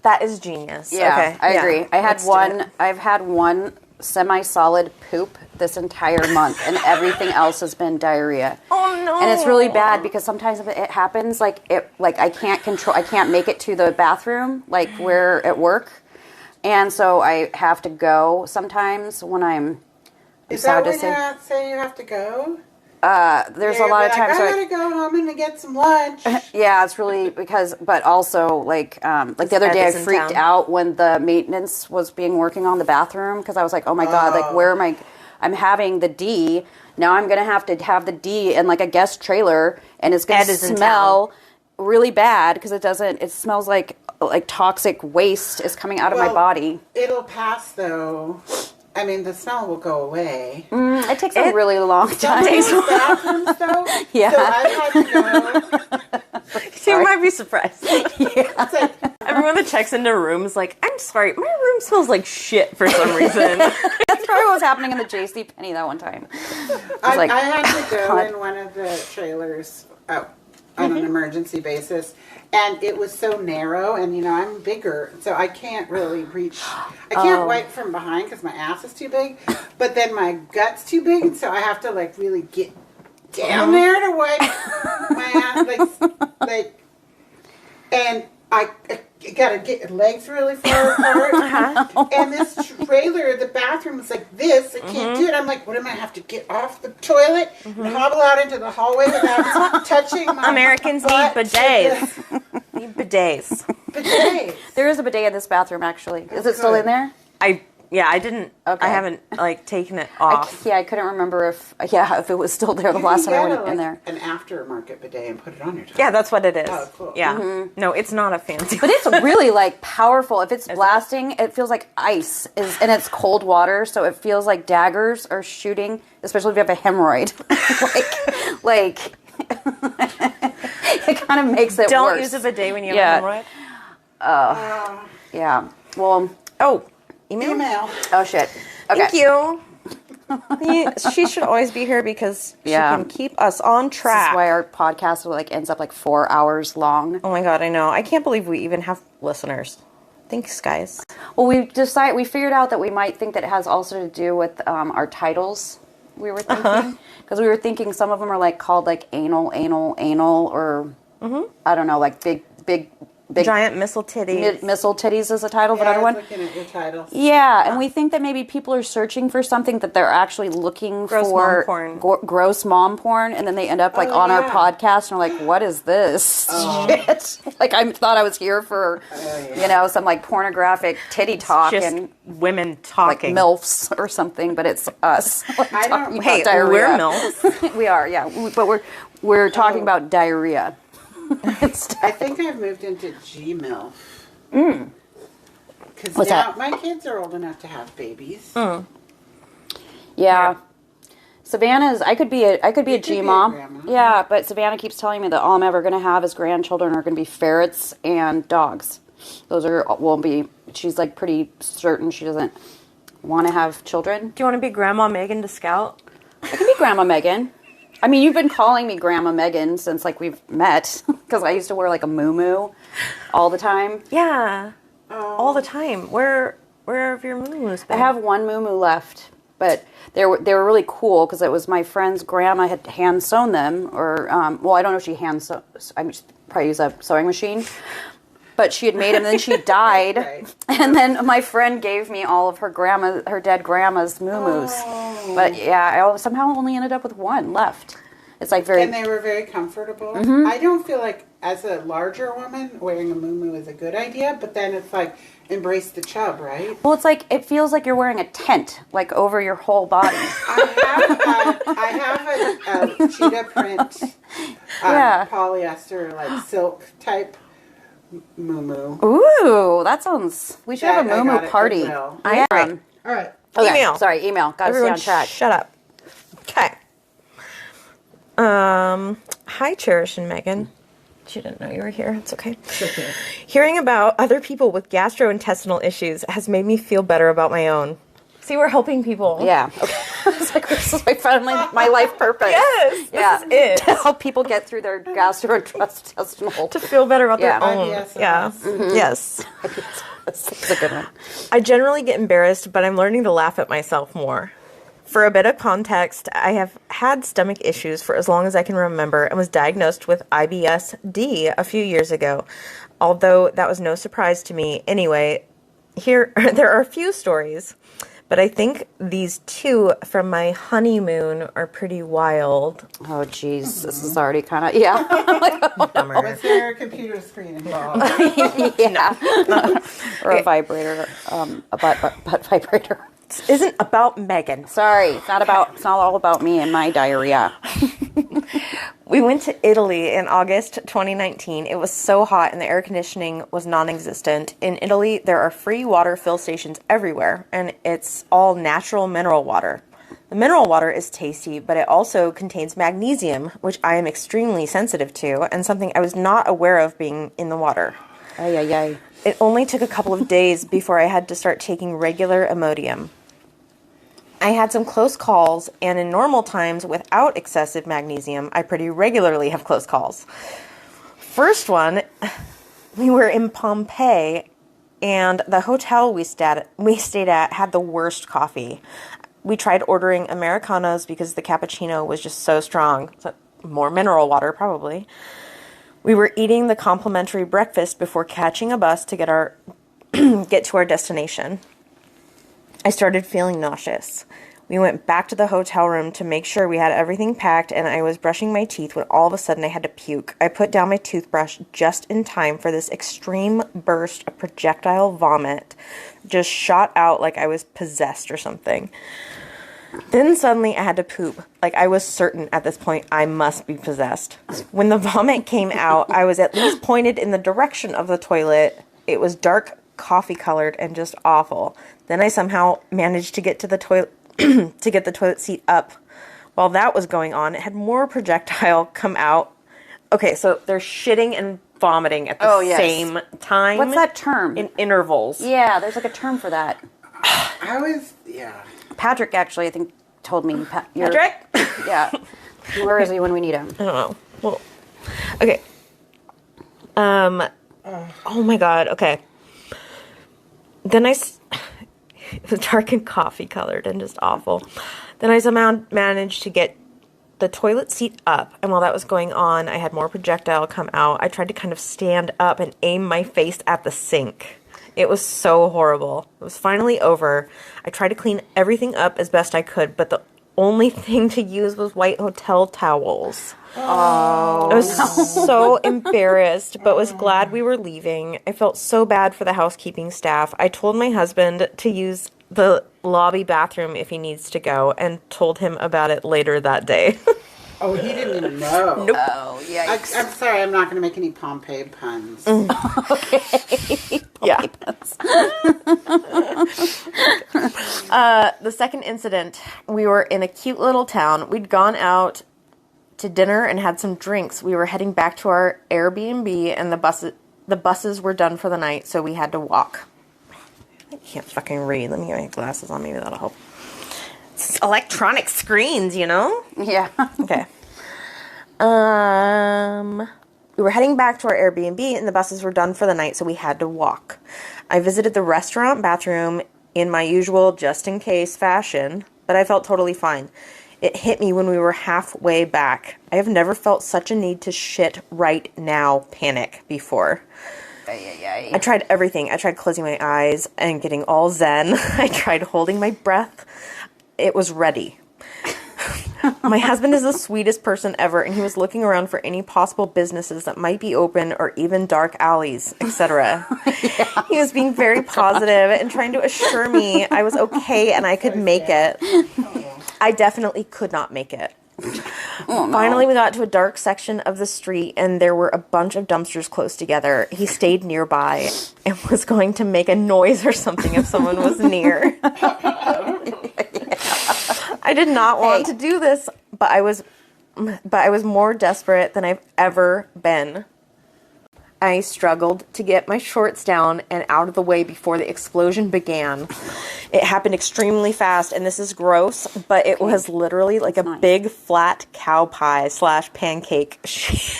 That is genius. Yeah, Okay. I agree. Let's do it. I've had one semi-solid poop this entire month, and everything else has been diarrhea. Oh no. And it's really bad because sometimes if it happens, like I can't make it to the bathroom, like where at work, and so I have to go sometimes when I'm. Is sad that to when say. you're not saying you have to go? There's a lot of times. I where gotta go home and get some lunch. Yeah, it's really but also like the other day I Ed is in freaked town. out when the maintenance was working on the bathroom because I was like, oh my God, like where am I? I'm having the D. Now I'm going to have the D in like a guest trailer and it's going Ed to is in smell really bad because it smells like like toxic waste is coming out of my body. It'll pass though. I mean, the smell will go away. It takes a really long time. Some bathrooms though. Yeah. So I've had to go. You might be surprised. It's like, Everyone that checks into rooms like, I'm sorry, my room smells like shit for some reason. That's probably what was happening in the JC Penney that one time. I had to go in one of the trailers on an emergency basis, and it was so narrow, and I'm bigger, so I can't really reach. I can't wipe from behind because my ass is too big, but then my gut's too big, and so I have to like really get down there to wipe my ass, and I gotta get legs really far apart. And this trailer, the bathroom is like this. I can't do it. I'm like, what am I have to get off the toilet and hobble out into the hallway without touching my Americans need bidets. Bidets. There is a bidet in this bathroom, actually. Is it still in there? I didn't. Okay. I haven't taken it off. I couldn't remember if it was still there the last time I went in there. An aftermarket bidet and put it on your top. Yeah, that's what it is. Oh, cool. Yeah. No, it's not a fancy. But it's really powerful. If it's blasting, it feels like ice and it's cold water, so it feels like daggers are shooting, especially if you have a hemorrhoid. It kind of makes it worse. Don't use a bidet when you have a hemorrhoid. Yeah. Well. Oh. Email. Oh shit. Okay. Thank you. She should always be here because she can keep us on track. This is why our podcast ends up 4 hours long. Oh my god, I know. I can't believe we even have listeners. Thanks, guys. Well, we figured out that we might think that it has also to do with our titles. We were thinking because we were thinking some of them are called anal, or I don't know, big. Giant missile titties. Missile titties is a title of another one. I was looking at your titles. Yeah, and we think that maybe people are searching for something that they're actually looking for. Mom porn. Gross mom porn, and then they end up on our podcast and are like, what is this shit? I thought I was here for, some pornographic titty talk just and women talking. MILFs or something, but it's us. Hey, diarrhea. we're MILFs. We are, yeah. But we're talking about diarrhea. I think I've moved into Gmilf. Because now my kids are old enough to have babies. Yeah. Savannah's. I could be a G mom. Yeah, but Savannah keeps telling me that all I'm ever going to have as grandchildren are going to be ferrets and dogs. Those won't be. She's pretty certain she doesn't want to have children. Do you want to be Grandma Megan to Scout? I can be Grandma Megan. I mean, you've been calling me Grandma Megan since we've met because I used to wear a muumuu all the time. Yeah, all the time. Where have your muumuus been? I have one muumuu left, but they were really cool because it was my friend's grandma had hand sewn them, or I don't know if she hand sew. I mean, probably use a sewing machine. But she had made them, and then she died. Right. And then my friend gave me all of her dead grandma's muumuus. Oh. But yeah, I somehow only ended up with one left. It's very... And they were very comfortable. Mm-hmm. I don't feel as a larger woman, wearing a muumuu is a good idea, but then it's embrace the chub, right? Well, it's it feels like you're wearing a tent, over your whole body. I have a cheetah print, polyester, silk type muumuu. Ooh, that sounds... We should have a muumuu party. All right. Okay. Email. Sorry, email. Got to stay on track. Shut up. Okay. Hi, Cherish and Megan. She didn't know you were here. It's okay. Hearing about other people with gastrointestinal issues has made me feel better about my own. See, we're helping people. Yeah. Okay. This is finally my life purpose. Yes. This is it. To help people get through their gastrointestinal. To feel better about their own. IBS. Yeah. Mm-hmm. Yes. That's a good one. I generally get embarrassed, but I'm learning to laugh at myself more. For a bit of context, I have had stomach issues for as long as I can remember and was diagnosed with IBS-D a few years ago. Although that was no surprise to me. Anyway, there are a few stories, but I think these two from my honeymoon are pretty wild. Oh, geez. This is already kind of... Yeah. Was there a computer screen involved? Yeah. Or a vibrator. A butt vibrator. This isn't about Megan. Sorry. It's not all about me and my diarrhea. We went to Italy in August 2019. It was so hot and the air conditioning was non-existent. In Italy, there are free water fill stations everywhere, and it's all natural mineral water. The mineral water is tasty, but it also contains magnesium, which I am extremely sensitive to, and something I was not aware of being in the water. Ay, ay, ay. It only took a couple of days before I had to start taking regular Imodium. I had some close calls, and in normal times without excessive magnesium, I pretty regularly have close calls. First one, we were in Pompeii, and the hotel we stayed at had the worst coffee. We tried ordering Americanos because the cappuccino was just so strong. So more mineral water, probably. We were eating the complimentary breakfast before catching a bus to get to our destination. I started feeling nauseous. We went back to the hotel room to make sure we had everything packed, and I was brushing my teeth when all of a sudden I had to puke. I put down my toothbrush just in time for this extreme burst of projectile vomit. Just shot out like I was possessed or something. Then suddenly I had to poop. Like I was certain at this point I must be possessed. When the vomit came out, I was at least pointed in the direction of the toilet. It was dark coffee colored and just awful. Then I somehow managed to get to the toilet to get the toilet seat up. While that was going on, it had more projectile come out. Okay, so they're shitting and vomiting at the same time. What's that term? In intervals. Yeah, there's like a term for that. Patrick actually, I think, told me. Patrick? Yeah. Where is he when we need him? I don't know. Well, okay. Oh my god. Okay. Then it was dark and coffee colored and just awful. Then I somehow managed to get the toilet seat up, and while that was going on, I had more projectile come out. I tried to kind of stand up and aim my face at the sink. It was so horrible. It was finally over. I tried to clean everything up as best I could, but the only thing to use was white hotel towels. Oh. I was so embarrassed, but was glad we were leaving. I felt so bad for the housekeeping staff. I told my husband to use the lobby bathroom if he needs to go, and told him about it later that day. Oh, he didn't even know. Nope. Oh, yeah. I'm sorry, I'm not going to make any Pompeii puns. Okay. Yeah. The second incident, we were in a cute little town. We'd gone out to dinner and had some drinks. We were heading back to our Airbnb, and the buses were done for the night, so we had to walk. I can't fucking read. Let me get my glasses on. Maybe that'll help. It's electronic screens, you know? Yeah. Okay. We were heading back to our Airbnb, and the buses were done for the night, so we had to walk. I visited the restaurant bathroom in my usual just-in-case fashion, but I felt totally fine. It hit me when we were halfway back. I have never felt such a need to shit right now panic before. I tried everything. I tried closing my eyes and getting all zen. I tried holding my breath. It was ready. My husband is the sweetest person ever, and he was looking around for any possible businesses that might be open or even dark alleys, etc. Yeah. He was being very positive and trying to assure me I was okay and I could make it. I definitely could not make it. Oh, no. Finally, we got to a dark section of the street, and there were a bunch of dumpsters close together. He stayed nearby and was going to make a noise or something if someone was near. I did not want to do this, but I was more desperate than I've ever been. I struggled to get my shorts down and out of the way before the explosion began. It happened extremely fast, and this is gross, but it was literally like a big flat cow pie / pancake shape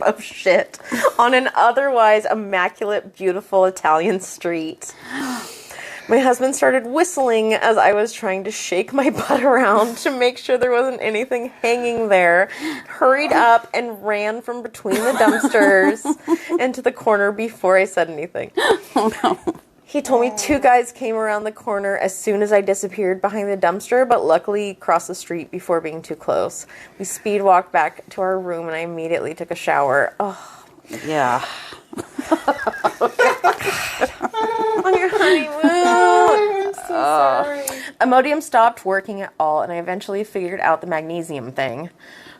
of shit on an otherwise immaculate, beautiful Italian street. My husband started whistling as I was trying to shake my butt around to make sure there wasn't anything hanging there, hurried up and ran from between the dumpsters into the corner before I said anything. Oh, no. He told me 2 guys came around the corner as soon as I disappeared behind the dumpster, but luckily crossed the street before being too close. We speed walked back to our room, and I immediately took a shower. Oh, yeah. On your honeymoon. I'm so sorry. Imodium stopped working at all, and I eventually figured out the magnesium thing.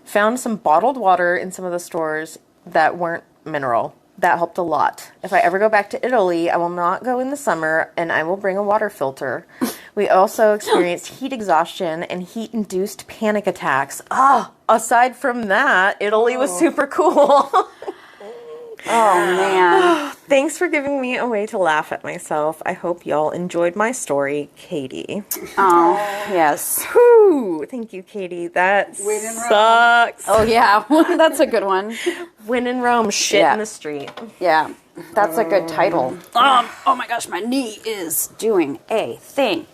Found some bottled water in some of the stores that weren't mineral. That helped a lot. If I ever go back to Italy, I will not go in the summer, and I will bring a water filter. We also experienced heat exhaustion and heat-induced panic attacks. Aside from that, Italy was super cool. Oh, man. Thanks for giving me a way to laugh at myself. I hope y'all enjoyed my story, Katie. Oh, yes. Whew. Thank you, Katie. That sucks. Oh, yeah. That's a good one. When in Rome, shit in the street. Yeah. That's a good title. Oh, my gosh. My knee is doing a thing.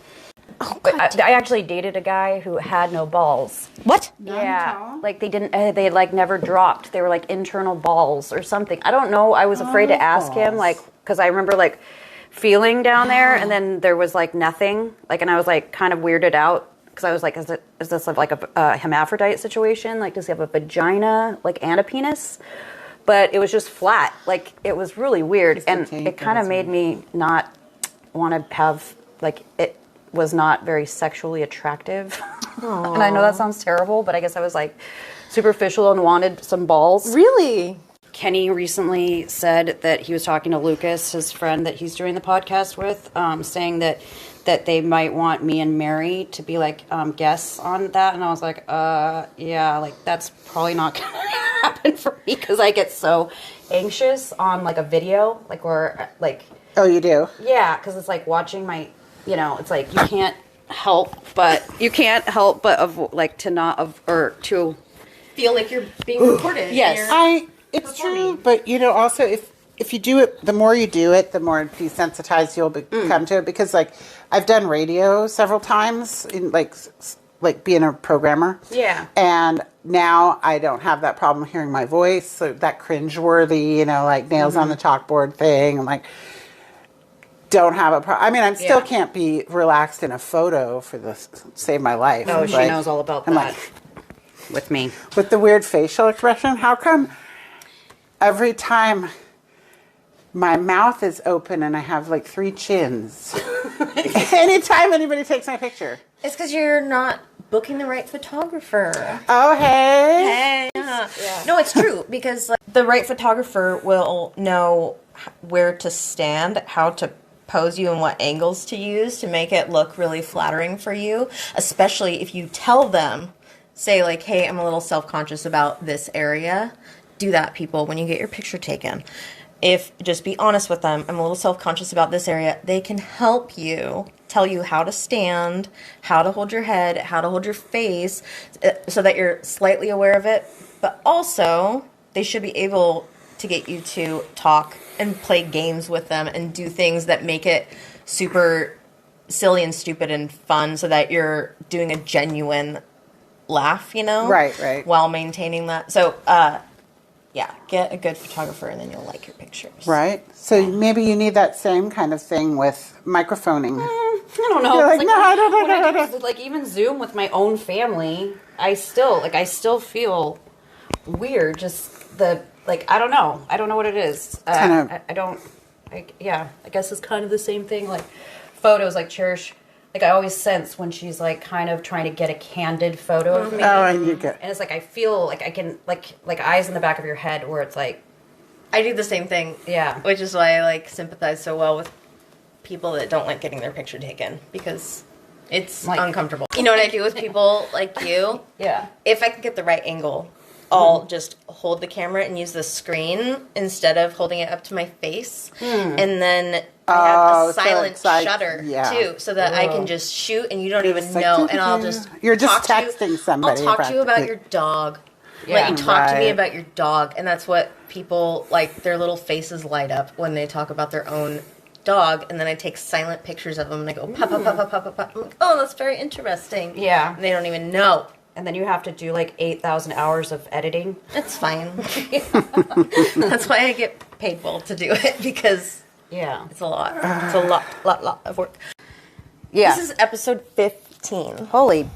Oh, I actually dated a guy who had no balls. What? Yeah, like they like never dropped. They were like internal balls or something. I don't know. I was afraid to ask him, like, because I remember like feeling down there, and then there was like nothing. Like, and I was like kind of weirded out because I was like, is this like a hermaphrodite situation? Like, does he have a vagina, like, and a penis? But it was just flat. Like, it was really weird, and it kind of made me not want to have like it. Was not very sexually attractive. And I know that sounds terrible, but I guess I was like superficial and wanted some balls. Really? Kenny recently said that he was talking to Lucas, his friend that he's doing the podcast with, saying that they might want me and Mary to be like guests on that. And I was like, yeah, like that's probably not going to happen for me because I get so anxious on like a video, like where like. Oh, you do? Yeah, because it's like watching my. You know, it's like you can't help but to feel like you're being recorded. Yes, it's true, but you know, also if you do it, the more you do it, the more desensitized you'll become to it. Because like I've done radio several times in like being a programmer. Yeah, and now I don't have that problem hearing my voice. So that cringeworthy, you know, like nails on the chalkboard thing. I'm like. Don't have a problem. I mean, I still can't be relaxed in a photo for save my life. Oh, she knows all about that. Like, with me. With the weird facial expression, how come every time my mouth is open and I have like 3 chins, anytime anybody takes my picture? It's because you're not booking the right photographer. Oh, hey. Yeah. No, it's true because like, the right photographer will know where to stand, how to pose you and what angles to use to make it look really flattering for you, especially if you tell them, say like, hey, I'm a little self-conscious about this area. Do that, people, when you get your picture taken. If just be honest with them, I'm a little self-conscious about this area, they can help you, tell you how to stand, how to hold your head, how to hold your face, so that you're slightly aware of it, but also they should be able to get you to talk and play games with them and do things that make it super silly and stupid and fun so that you're doing a genuine laugh, you know? Right. While maintaining that. So, yeah, get a good photographer and then you'll like your pictures. Right. So maybe you need that same kind of thing with microphoning. I don't know. You're like, no, I don't know. Like even Zoom with my own family, I still feel weird. Just I don't know. I don't know what it is. I guess it's kind of the same thing. Like photos, like Cherish, like I always sense when she's like kind of trying to get a candid photo of me. Oh, and you get. And it's like I feel like I can like eyes in the back of your head where it's like. I do the same thing. Yeah. Which is why I like sympathize so well with people that don't like getting their picture taken because it's like, uncomfortable. You know what I do with people like you? Yeah. If I can get the right angle, I'll just hold the camera and use the screen instead of holding it up to my face. And then I have a silent shutter too, so that I can just shoot and you don't even know. And I'll just you're just texting somebody. I'll talk to you about your dog. Let you talk to me about your dog, and that's what people like. Their little faces light up when they talk about their own dog, and then I take silent pictures of them and I go pop, pop, pop, pop, pop, pop, pop. I'm like, oh, that's very interesting. Yeah. And they don't even know. And then you have to do like 8,000 hours of editing. It's fine. That's why I get paid well to do it because it's a lot. It's a lot of work. Yeah. This is episode 15. Holy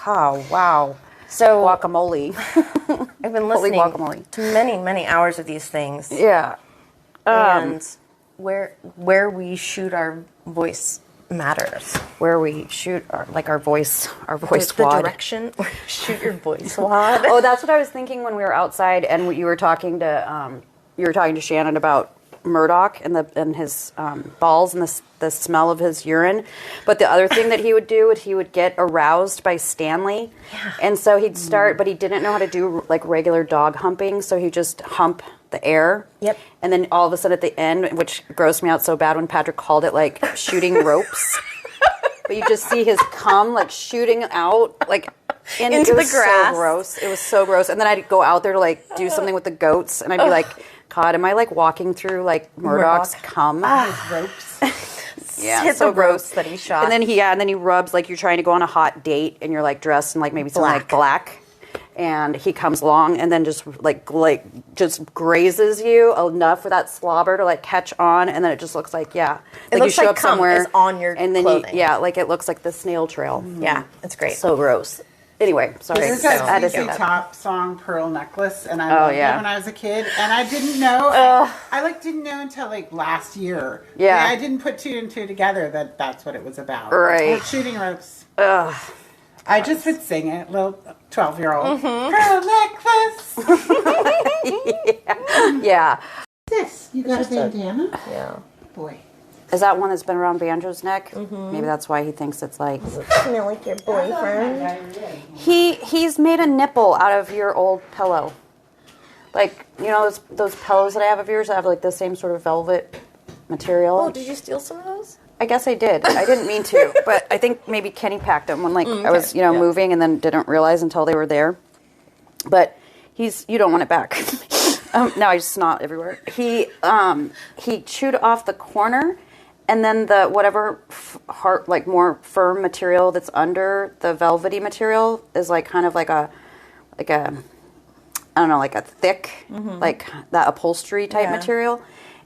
cow, wow. So guacamole. I've been listening guacamole. to many hours of these things. Yeah. And where we shoot our voice matters. where we shoot our voice The squad. direction where you shoot your voice wad. Oh, that's what I was thinking when we were outside and you were talking to Shannon about Murdoch and his balls and the smell of his urine. But the other thing that he would do is he would get aroused by Stanley. Yeah. And so he'd start, but he didn't know how to do like regular dog humping, so he'd just hump the air. Yep. And then all of a sudden at the end, which grossed me out so bad when Patrick called it like shooting ropes. But you just see his cum like shooting out like Into the grass. So gross. It was so gross. And then I'd go out there to like do something with the goats, and I'd be like, God, am I like walking through like Murdoch's cum? Ropes. Yeah, Hit so the gross. ropes that he shot. And then he rubs like you're trying to go on a hot date, and you're like dressed in like maybe something like black. And he comes along and then just just grazes you enough for that slobber to like catch on, and then it just looks like It you looks show like up cum somewhere is on your and then clothing. like it looks like the snail trail. Yeah, it's great. So gross. Anyway, sorry. There's So I that had to ZZ say that. Top song, Pearl Necklace, and I Oh, loved yeah. it when I was a kid, and I didn't know. I didn't know until like last year. Yeah. I didn't put two and two together that that's what it was about. Right. Shooting ropes. Ugh. I just would sing it, little 12-year-old. Mm-hmm. Pearl necklace. Yeah. This, you got a bandana? Yeah. Boy. Is that one that's been around Banjo's neck? Mm-hmm. Maybe that's why he thinks it's like... Smell like your boyfriend. He's made a nipple out of your old pillow. Like, you know those pillows that I have of yours that have like the same sort of velvet material? Oh, did you steal some of those? I guess I did. I didn't mean to, but I think maybe Kenny packed them when I was, moving and then didn't realize until they were there. But you don't want it back. Now I just snot everywhere. He chewed off the corner, and then the whatever more firm material that's under the velvety material is like kind of like a I don't know, like a thick like that upholstery type material.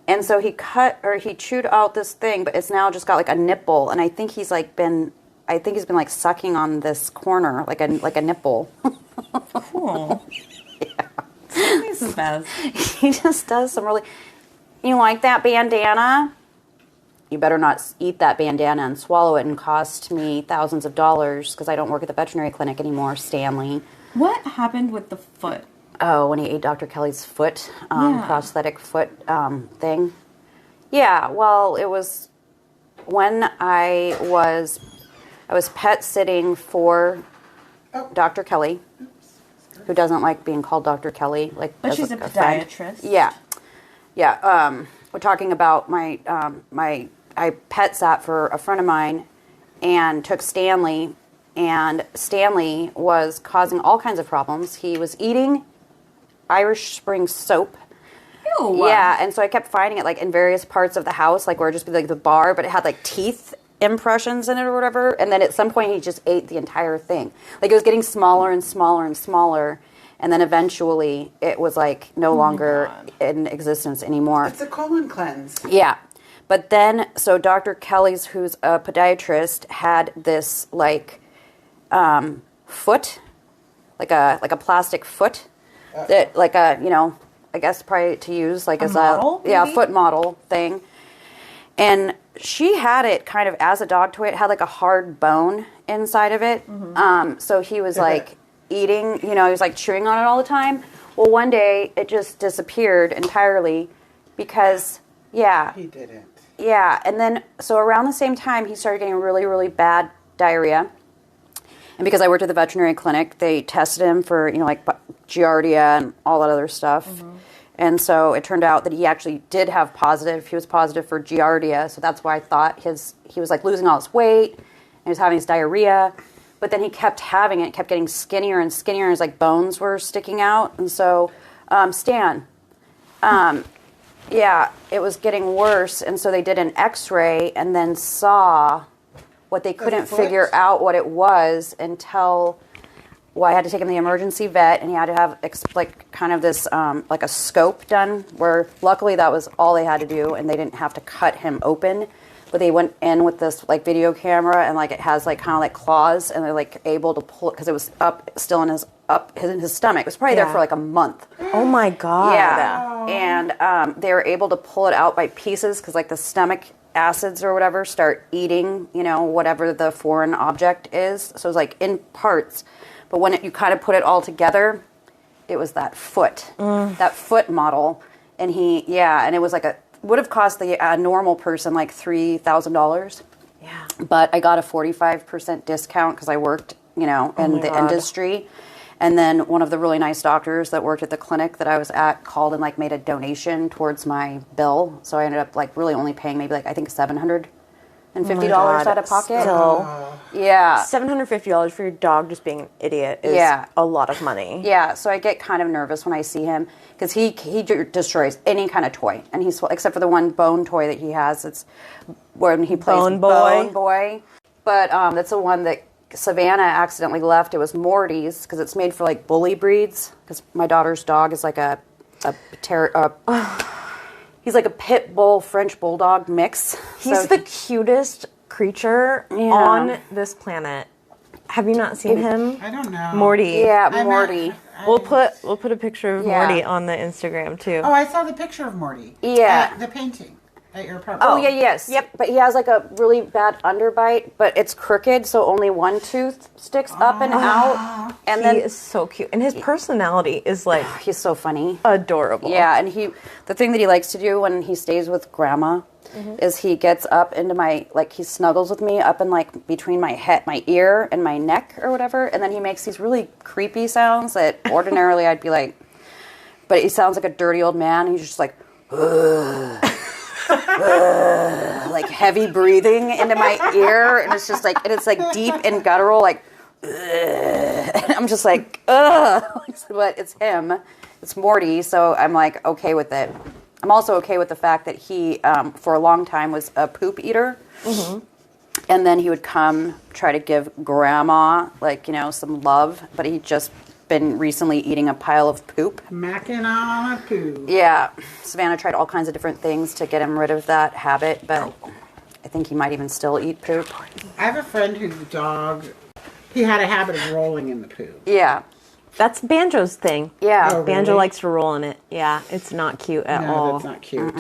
And so he chewed out this thing, but it's now just got like a nipple, and I think he's been like sucking on this corner like a nipple. Cool. Yeah. He's the best. He just does some really. You like that bandana? You better not eat that bandana and swallow it and cost me thousands of dollars because I don't work at the veterinary clinic anymore, Stanley. What happened with the foot? Oh, when he ate Dr. Kelly's foot, prosthetic foot thing. Yeah, well, it was when I was pet sitting for Dr. Kelly, who doesn't like being called Dr. Kelly. But she's a podiatrist. Yeah. Yeah. We're talking about I pet sat for a friend of mine and took Stanley, and Stanley was causing all kinds of problems. He was eating Irish Spring soap. Ew. Yeah, and so I kept finding it like in various parts of the house, like where it'd just be like the bar, but it had like teeth impressions in it or whatever. And then at some point he just ate the entire thing. Like it was getting smaller and smaller and smaller. And then eventually it was like no longer in existence anymore. It's a colon cleanse. Yeah. But then, so Dr. Kelly's, who's a podiatrist, had this like foot, like a plastic foot that like I guess probably to use like as model, a maybe? foot model thing. And she had it kind of as a dog toy. It had like a hard bone inside of it. So he was like eating, he was like chewing on it all the time. Well, one day it just disappeared entirely because, He didn't. Yeah, and then, so around the same time, he started getting really, really bad diarrhea. And because I worked at the veterinary clinic, they tested him for, like Giardia and all that other stuff. And so it turned out that he actually did have he was positive for Giardia. So that's why I thought he was like losing all his weight and he was having his diarrhea. But then he kept having it, kept getting skinnier and skinnier, and his like bones were sticking out. And so, Stan, yeah, it was getting worse, and so they did an X-ray and then saw what they couldn't figure out what it was until, I had to take him to the emergency vet, and he had to have like kind of this like a scope done. Where luckily that was all they had to do, and they didn't have to cut him open. But they went in with this like video camera, and like it has like kind of like claws, and they're like able to pull it because it was still in his stomach. It was probably there for like a month. Oh my god. Yeah, and they were able to pull it out by pieces because like the stomach acids or whatever start eating, whatever the foreign object is. So it's like in parts. But when you kind of put it all together, it was that foot model. And and it was like would have cost a normal person like $3,000. Yeah. But I got a 45% discount because I worked, in the industry. And then one of the really nice doctors that worked at the clinic that I was at called and like made a donation towards my bill. So I ended up like really only paying maybe like I think $750 out of pocket. Yeah. $750 for your dog just being an idiot is a lot of money. Yeah, so I get kind of nervous when I see him because he destroys any kind of toy, and he's except for the one bone toy that he has. It's when he plays Bone Boy. But that's the one that Savannah accidentally left. It was Morty's because it's made for like bully breeds. Because my daughter's dog is like he's like a pit bull French bulldog mix. He's the cutest creature on this planet. Have you not seen him? I don't know. Morty. Yeah, Morty. We'll put a picture of Morty on the Instagram too. Oh, I saw the picture of Morty. Yeah. The painting at your apartment. Oh, yeah, yes. Yep. But he has like a really bad underbite, but it's crooked, so only one tooth sticks up and out. And he is so cute. And his personality is like... He's so funny. Adorable. Yeah, and the thing that he likes to do when he stays with Grandma is he gets up into he snuggles with me up in like between my head, my ear and my neck or whatever, and then he makes these really creepy sounds that ordinarily I'd be like, but he sounds like a dirty old man. He's just like, like heavy breathing into my ear, and it's just like, and it's like deep and guttural, like, and I'm just like, ugh. But it's him, it's Morty, so I'm like okay with it. I'm also okay with the fact that he, for a long time, was a poop eater, and then he would come try to give Grandma some love, but he'd just been recently eating a pile of poop. Macking on a poop. Yeah. Savannah tried all kinds of different things to get him rid of that habit, but I think he might even still eat poop. I have a friend whose dog, he had a habit of rolling in the poop. Yeah. That's Banjo's thing. Yeah. Oh, Banjo really? likes to roll in it. Yeah, it's not cute at all. No, that's not cute.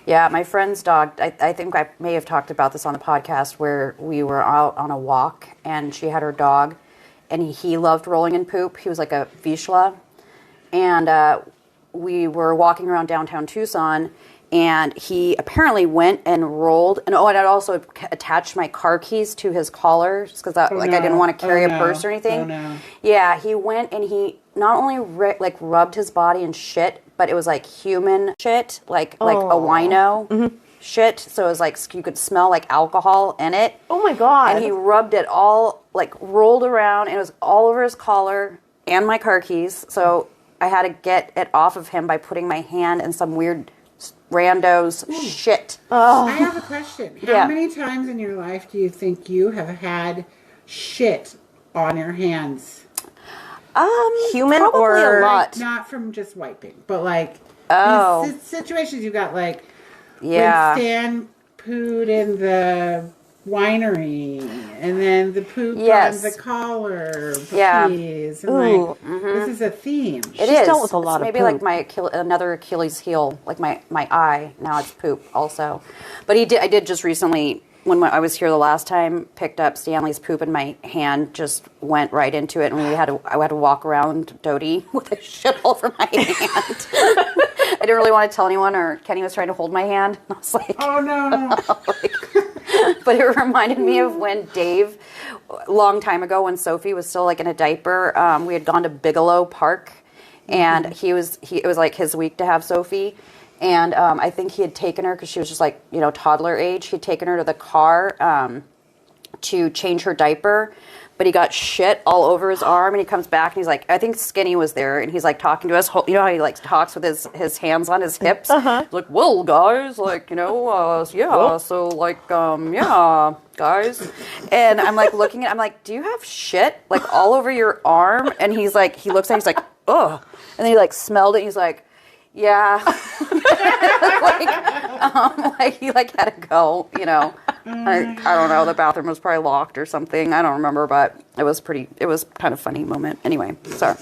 Yeah, my friend's dog, I think I may have talked about this on the podcast where we were out on a walk and she had her dog and he loved rolling in poop. He was like a Vizsla. And we were walking around downtown Tucson and he apparently went and rolled. And and I'd also attached my car keys to his collar because I didn't want to carry a purse or anything. Oh, no. Yeah, he went and he not only rubbed his body in shit, but it was like human shit, like a wino shit. So it was like you could smell like alcohol in it. Oh my God. And he rubbed it all, like rolled around, and it was all over his collar and my car keys. So I had to get it off of him by putting my hand in some weird rando's shit. I have a question. How Yeah. many times in your life do you think you have had shit on your hands? Human Probably or a lot. Not from just wiping, but like these situations you got like Yeah. when Stan pooed in the winery and then the poop Yes. on the collar. Yeah. Please. And this is a theme. It is. dealt with a lot It's of maybe like my another Achilles heel, like my eye. Now it's poop also. But I did just recently, when I was here the last time, picked up Stanley's poop and my hand just went right into it, and I had to walk around Dodie with a shit all over my hand. I didn't really want to tell anyone, or Kenny was trying to hold my hand. And I was like, Oh no. but it reminded me of when Dave, a long time ago, when Sophie was still like in a diaper, we had gone to Bigelow Park, and it was like his week to have Sophie, and I think he had taken her because she was just like toddler age. He'd taken her to the car to change her diaper. But he got shit all over his arm, and he comes back, and he's like, I think Skinny was there, and he's like talking to us. You know how he like talks with his hands on his hips? He's like, well, guys, like, yeah, so like, yeah, guys. And I'm like looking at, I'm like, do you have shit like all over your arm? And he looks at it, he's like, ugh. And then he like smelled it, and he's like, yeah. like he like had to go, I don't know, the bathroom was probably locked or something. I don't remember, but it was kind of funny moment. Anyway, sorry.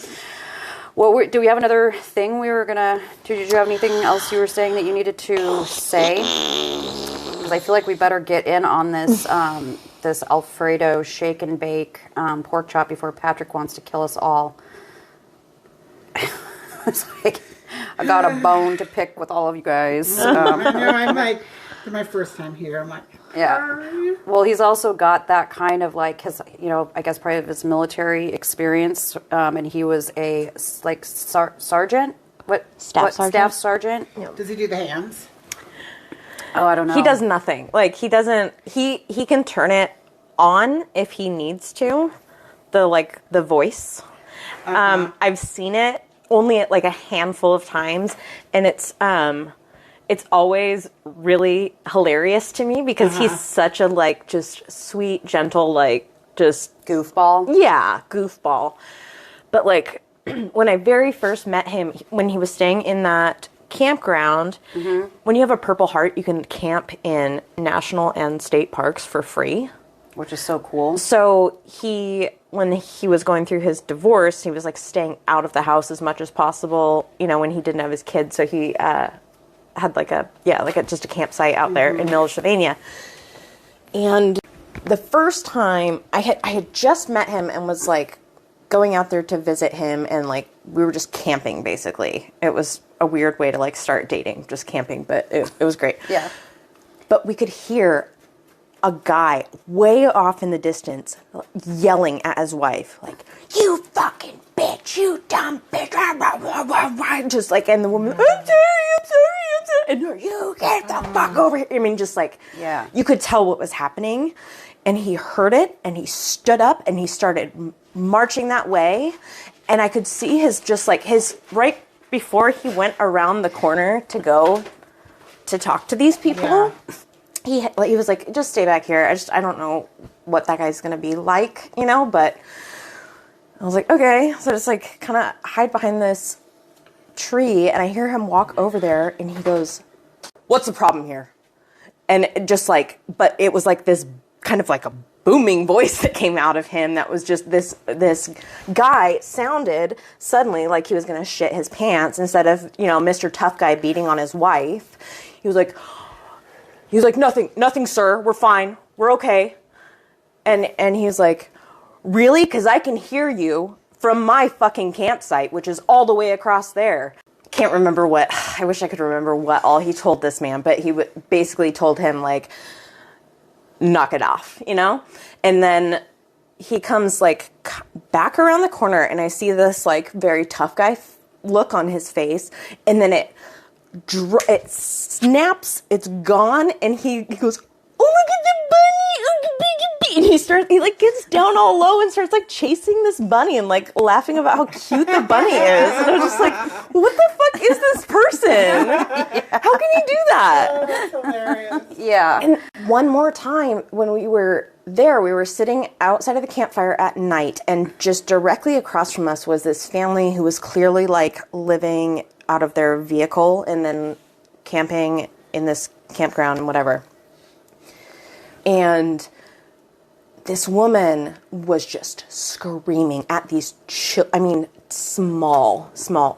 Well, do we have another thing we were did you have anything else you were saying that you needed to say? because I feel like we better get in on this this Alfredo shake and bake pork chop before Patrick wants to kill us all. It's like I got a bone to pick with all of you guys. I know, I'm like, for my first time here, I'm like, yeah. Well, he's also got that kind of like his, I guess part of his military experience, and he was a like sergeant. Staff sergeant? Staff sergeant. does he do the hands? Oh, I don't know. He does nothing. Like he doesn't. He can turn it on if he needs to. The voice. I've seen it only like a handful of times, and it's always really hilarious to me because he's such a like just sweet, gentle, like just goofball. Yeah, goofball. But like when I very first met him, when he was staying in that campground, when you have a Purple Heart, you can camp in national and state parks for free. Which is so cool. So when he was going through his divorce, he was like staying out of the house as much as possible, when he didn't have his kids. So he had just a campsite out there in Pennsylvania. And the first time I had just met him and was like going out there to visit him, and like we were just camping basically. It was a weird way to like start dating, just camping, but it was great. Yeah. But we could hear a guy way off in the distance yelling at his wife, like, "You fucking bitch, you dumb bitch," just like, and the woman, I'm sorry, and you get the fuck over here. I mean, just like, yeah, you could tell what was happening, and he heard it, and he stood up, and he started marching that way, and I could see his right before he went around the corner to go to talk to these people. Yeah. He was like, just stay back here. I don't know what that guy's going to be like, but I was like, okay. So just like kind of hide behind this tree, and I hear him walk over there, and he goes, "What's the problem here?" And just like, but it was like this kind of like a booming voice that came out of him that was just this guy sounded suddenly like he was going to shit his pants instead of, Mr. Tough Guy beating on his wife. He was like, nothing, sir. We're fine. We're okay. And he's like, really? Because I can hear you from my fucking campsite, which is all the way across there. Can't remember I wish I could remember what all he told this man, but he basically told him, like, knock it off, And then he comes, like, back around the corner, and I see this, like, very tough guy look on his face, and then it snaps, it's gone, and he goes, "Oh, look at the bunny!" And he like gets down all low and starts like chasing this bunny and like laughing about how cute the bunny is. And I was just like, what the fuck is this person? How can he do that? Oh, that's hilarious. Yeah. And one more time when we were there, we were sitting outside of the campfire at night, and just directly across from us was this family who was clearly like living out of their vehicle and then camping in this campground and whatever. And this woman was just screaming at these small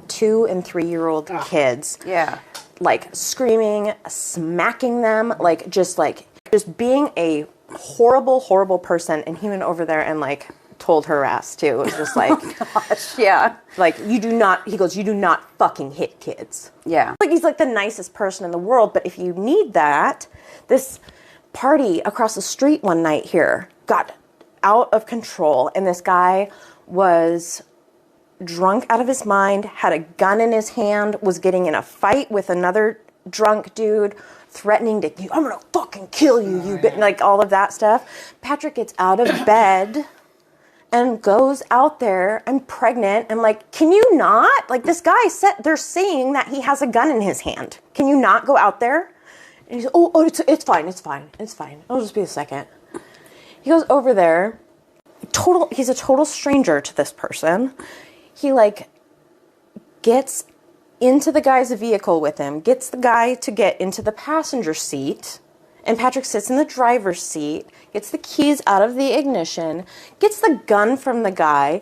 2 and 3 year old kids. Yeah. Like screaming, smacking them, just being a horrible person. And he went over there and like told her ass too. It was just like, oh gosh, yeah. Like, you do not fucking hit kids. Yeah. Like, he's like the nicest person in the world, but if you need that, this party across the street one night here got out of control, and this guy was drunk out of his mind, had a gun in his hand, was getting in a fight with another drunk dude, threatening to, "I'm gonna fucking kill you, you bitch," like all of that stuff. Patrick gets out of bed and goes out there. "I'm pregnant." I'm like, can you not? Like, this guy they're saying that he has a gun in his hand. Can you not go out there? And he's, oh, it's fine. It'll just be a second. He goes over there. He's a total stranger to this person. He like gets into the guy's vehicle with him, gets the guy to get into the passenger seat, and Patrick sits in the driver's seat, gets the keys out of the ignition, gets the gun from the guy,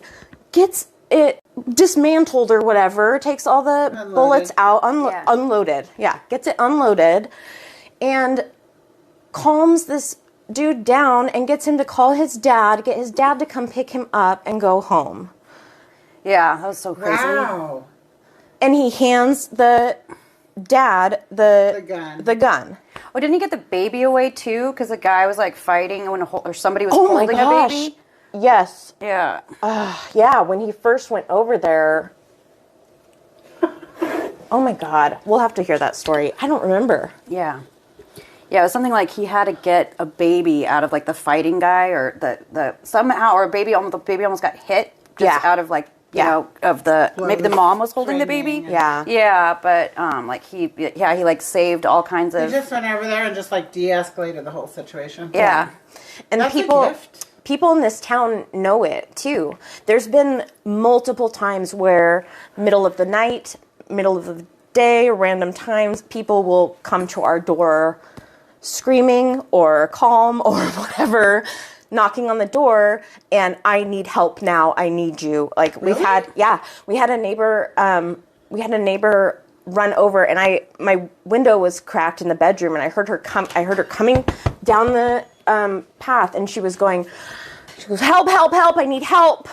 gets it dismantled or whatever, takes all the bullets out, unloaded. Yeah, gets it unloaded. And calms this dude down and gets him to call his dad, get his dad to come pick him up and go home. Yeah, that was so crazy. Wow. And he hands the dad the gun. Oh, didn't he get the baby away too? Because the guy was like fighting or somebody was Oh my holding gosh. a baby. Yes. Yeah. Yeah, when he first went over there. Oh my God. We'll have to hear that story. I don't remember. Yeah. Yeah, it was something like he had to get a baby out of like the fighting guy, or the somehow, or the baby almost got hit just out of like you know, of the maybe the mom was holding the baby. Yeah, but like he like saved all kinds of. He just went over there and just like de-escalated the whole situation. Yeah, and that's people. a gift. People in this town know it too. There's been multiple times where middle of the night, middle of the day, random times, people will come to our door screaming or calm or whatever, knocking on the door, and I need help now. I need you. Like we had a neighbor run over, and my window was cracked in the bedroom, and I heard her coming down the path, and she goes, help, I need help.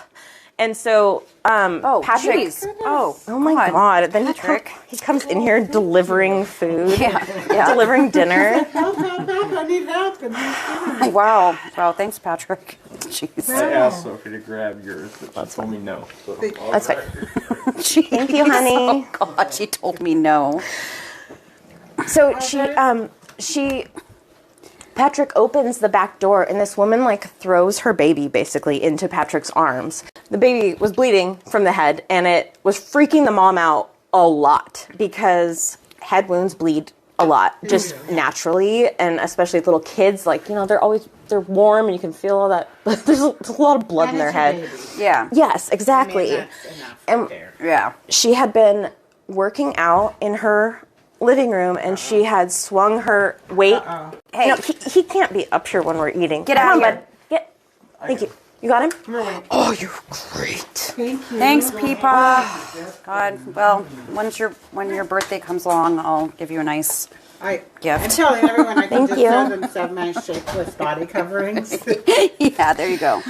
And so Patrick, oh my God. Then he comes in here delivering food, delivering dinner. Help, I need help. Wow, thanks, Patrick. Jeez. I asked Sophie to grab yours, but she told me no. So That's fine. Thank you, honey. Oh God, she told me no. So Patrick opens the back door, and this woman like throws her baby basically into Patrick's arms. The baby was bleeding from the head, and it was freaking the mom out a lot because head wounds bleed a lot just naturally, and especially little kids, like, you know, they're warm and you can feel all that. There's a lot of blood in their head. Yeah. Yes, exactly. And she had been working out in her living room, and she had swung her weight. Hey, no, he can't be up here when we're eating. Get out of here. Thank you. You got him? Oh, you're great. Thank you. Thanks, Peepa. God, well, when your birthday comes along, I'll give you a nice gift. I'm telling everyone I can Thank just you. sell them some nice shapeless body coverings. Yeah, there you go.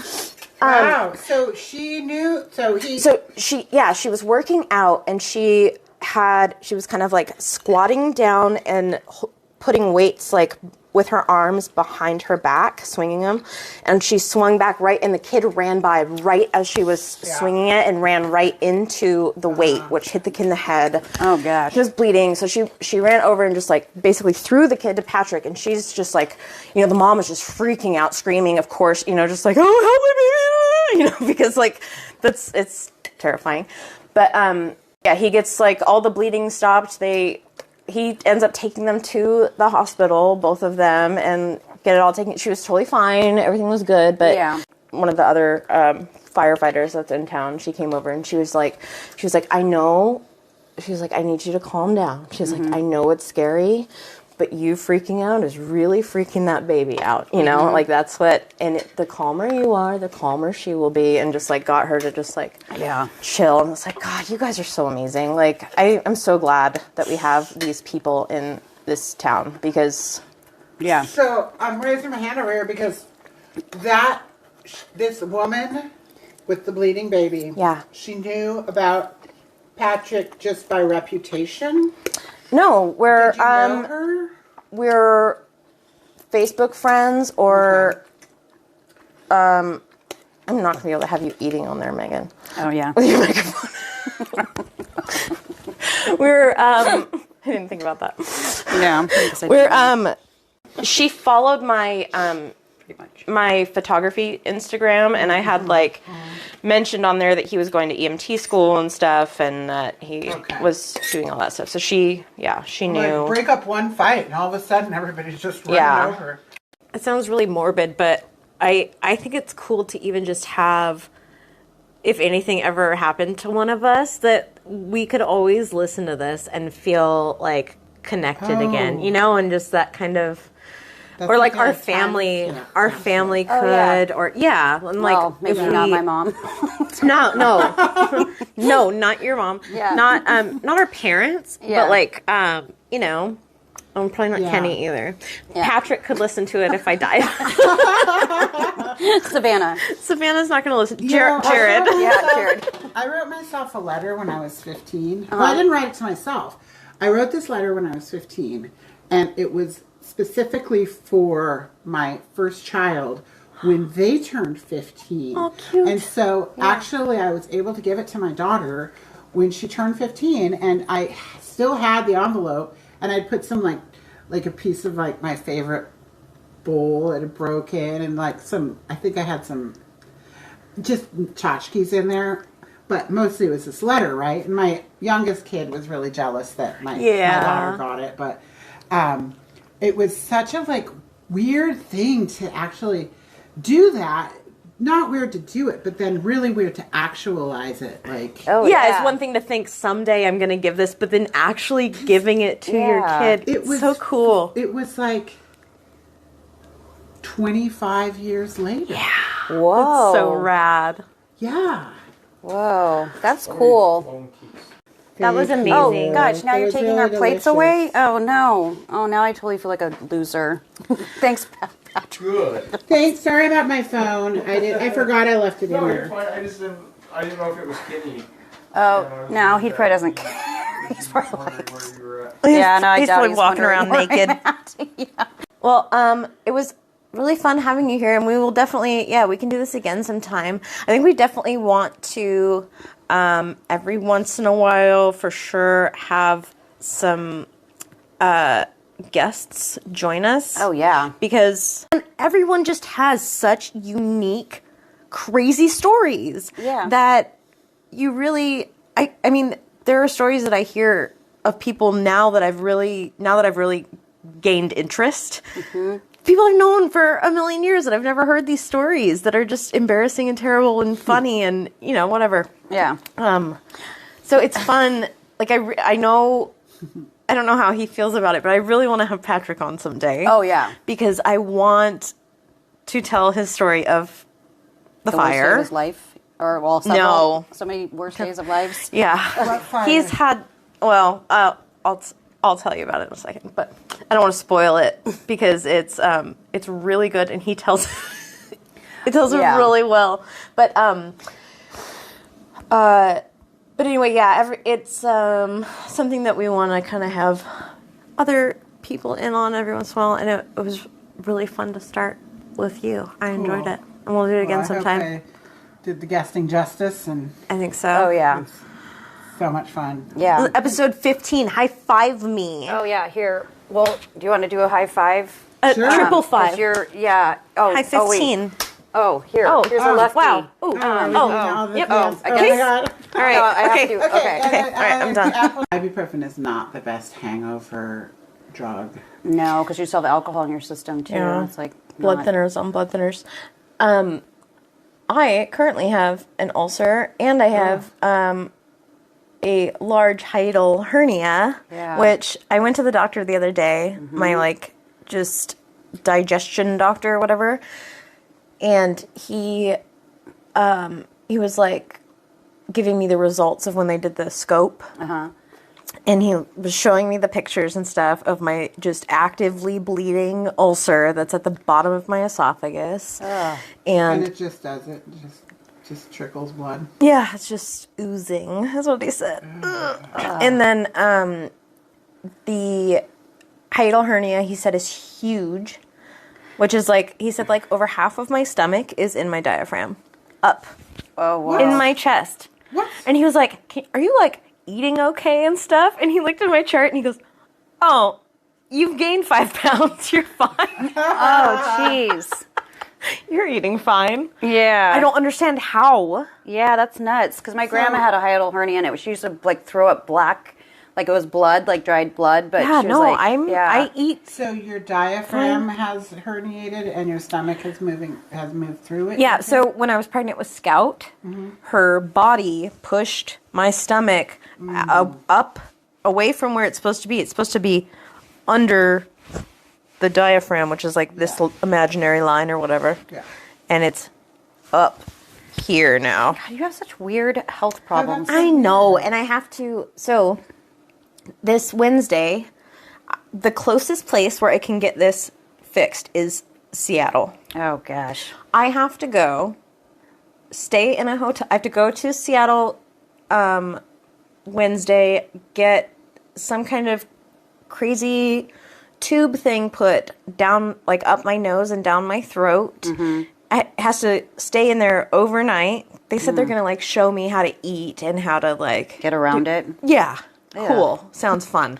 Wow. So she knew. So she was working out, and she was kind of like squatting down and putting weights like with her arms behind her back, swinging them, and she swung back right, and the kid ran by right as she was swinging it and ran right into the weight, which hit the kid in the head. Oh God. She was bleeding, so she ran over and just like basically threw the kid to Patrick, and she's just like, you know, the mom was just freaking out, screaming, of course, you know, just like, oh, help me, baby, you know, because like it's terrifying. But he gets like all the bleeding stopped. He ends up taking them to the hospital, both of them, and get it all taken. She was totally fine. Everything was good. But one of the other firefighters that's in town, she came over and she was like, I know. She was like, I need you to calm down. She was like, I know it's scary, but you freaking out is really freaking that baby out. You know, like that's what, and the calmer you are, the calmer she will be, and just like got her to just like chill. And it's like, God, you guys are so amazing. Like I'm so glad that we have these people in this town because So I'm raising my hand over here because this woman with the bleeding baby, she knew about Patrick just by reputation. No, Did you know her? We're Facebook friends, or I'm not gonna be able to have you eating on there, Megan. Oh yeah. With your microphone. I didn't think about that. Yeah. She followed my my photography Instagram, and I had like mentioned on there that he was going to EMT school and stuff, and that he was doing all that stuff. So she knew. Like break up one fight, and all of a sudden everybody's just running over. It sounds really morbid, but I think it's cool to even just have, if anything ever happened to one of us, that we could always listen to this and feel like connected again, you know, and just that kind of. That's or like the our kind of family, time, our family could, and like maybe not my mom. no, not your mom. Yeah. Not our parents, but like you know, probably not Yeah. Kenny either. Yeah. Patrick could listen to it if I died. Savannah. Savannah's not going to listen. Yeah, Jared. Yeah, Jared. I wrote myself a letter when I was 15. Well, I didn't write it to myself. I wrote this letter when I was 15, and it was specifically for my first child when they turned 15. Oh, cute. And so actually I was able to give it to my daughter when she turned 15, and I still had the envelope, and I'd put some like a piece of like my favorite bowl that had broken, and like some, I think I had some just tchotchkes in there, but mostly it was this letter, right? And my youngest kid was really jealous that my daughter got it, but it was such a like weird thing to actually do that. Not weird to do it, but then really weird to actualize it. Like, It's one thing to think someday I'm going to give this, but then actually giving it to your kid, it's so cool. It was like 25 years later. Yeah. Whoa. That's so rad. Yeah. Whoa. That's cool. That was Thank you. amazing. Oh, gosh. Now It you're was taking really our plates delicious. away? Oh, no. Oh, now I totally feel like a loser. Thanks, Patrick. Good. Thanks. Sorry about my phone. I forgot I left it in No, you're there. fine. I didn't know if it was Kenny. Oh, no, he probably doesn't care. He's probably Wondering like, where you were at. yeah, no, I He's doubt probably he's walking wondering around where naked. I'm at. Yeah. Well, it was really fun having you here, and we will definitely, we can do this again sometime. I think we definitely want to, every once in a while, for sure, have some guests join us. Oh, yeah. Because everyone just has such unique, crazy stories. Yeah. That you really, I mean, there are stories that I hear of people now that I've really gained interest. Mm-hmm. People I've known for a million years that I've never heard these stories that are just embarrassing and terrible and funny and, whatever. Yeah. So it's fun. Like, I know, I don't know how he feels about it, but I really want to have Patrick on someday. Oh, yeah. Because I want to tell his story of the Worst day fire. of his life? Or, well, so many worst days of lives? Yeah. What fire? He's had, well, I'll tell you about it in a second, but I don't want to spoil it because it's really good and he tells it really well. But anyway, it's something that we want to kind of have other people in on every once in a while, and it was really fun to start with you. I enjoyed it, and we'll do it again Well, I hope sometime. I did the guesting justice, and I think so. Oh, yeah. so much fun. Yeah. Episode 15. High five me. Oh, yeah. Here. Well, do you want to do a high five? Sure. Triple 'Cause five. You're, yeah. Oh, High 15. Oh, here. Oh, Here's a lefty. wow. Ooh. Yep. Oh, I my guess- God. All right. No, I have okay. to do okay. All right, I'm done. Ibuprofen is not the best hangover drug. No, because you still have alcohol in your system, too. Yeah. It's like Blood not- thinners on blood thinners. I currently have an ulcer, and I have a large hiatal hernia, Yeah. which I went to the doctor the other day, my just digestion doctor or whatever, and he was like giving me the results of when they did the scope. And he was showing me the pictures and stuff of my just actively bleeding ulcer that's at the bottom of my esophagus. And And it just does it. Just trickles blood. yeah, it's just oozing. That's what he said. And then the hiatal hernia, he said, is huge, which is he said over half of my stomach is in my diaphragm, up Oh, wow. in my chest. What? And he was like, are you eating okay and stuff? And he looked at my chart and he goes, oh, you've gained 5 pounds. You're fine. Oh, jeez. You're eating fine. Yeah. I don't understand how. Yeah, that's nuts. Because my grandma had a hiatal hernia, and she used to throw up black, it was blood, dried blood. But Yeah, she was no, yeah. I eat. So your diaphragm has herniated and your stomach has moved through it? Yeah, so when I was pregnant with Scout, her body pushed my stomach up away from where it's supposed to be. It's supposed to be under the diaphragm, which is this imaginary line or whatever. Yeah. And it's up here now. God, you have such weird health problems. I know, and I have to. So this Wednesday, the closest place where I can get this fixed is Seattle. Oh gosh. I have to go stay in a hotel. I have to go to Seattle Wednesday, get some kind of crazy tube thing put down, like up my nose and down my throat. It has to stay in there overnight. They said they're going to like show me how to eat and how to like Get around it. Yeah. Cool. Sounds fun.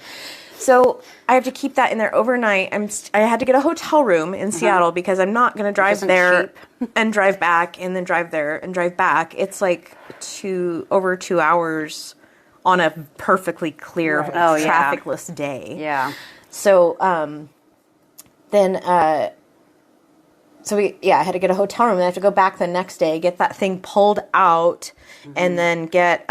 So I have to keep that in there overnight. I had to get a hotel room in Seattle because I'm not going to drive there and drive back and then drive there and drive back. It's like over 2 hours on a perfectly clear trafficless day. Yeah. So I had to get a hotel room. And I have to go back the next day, get that thing pulled out, and then get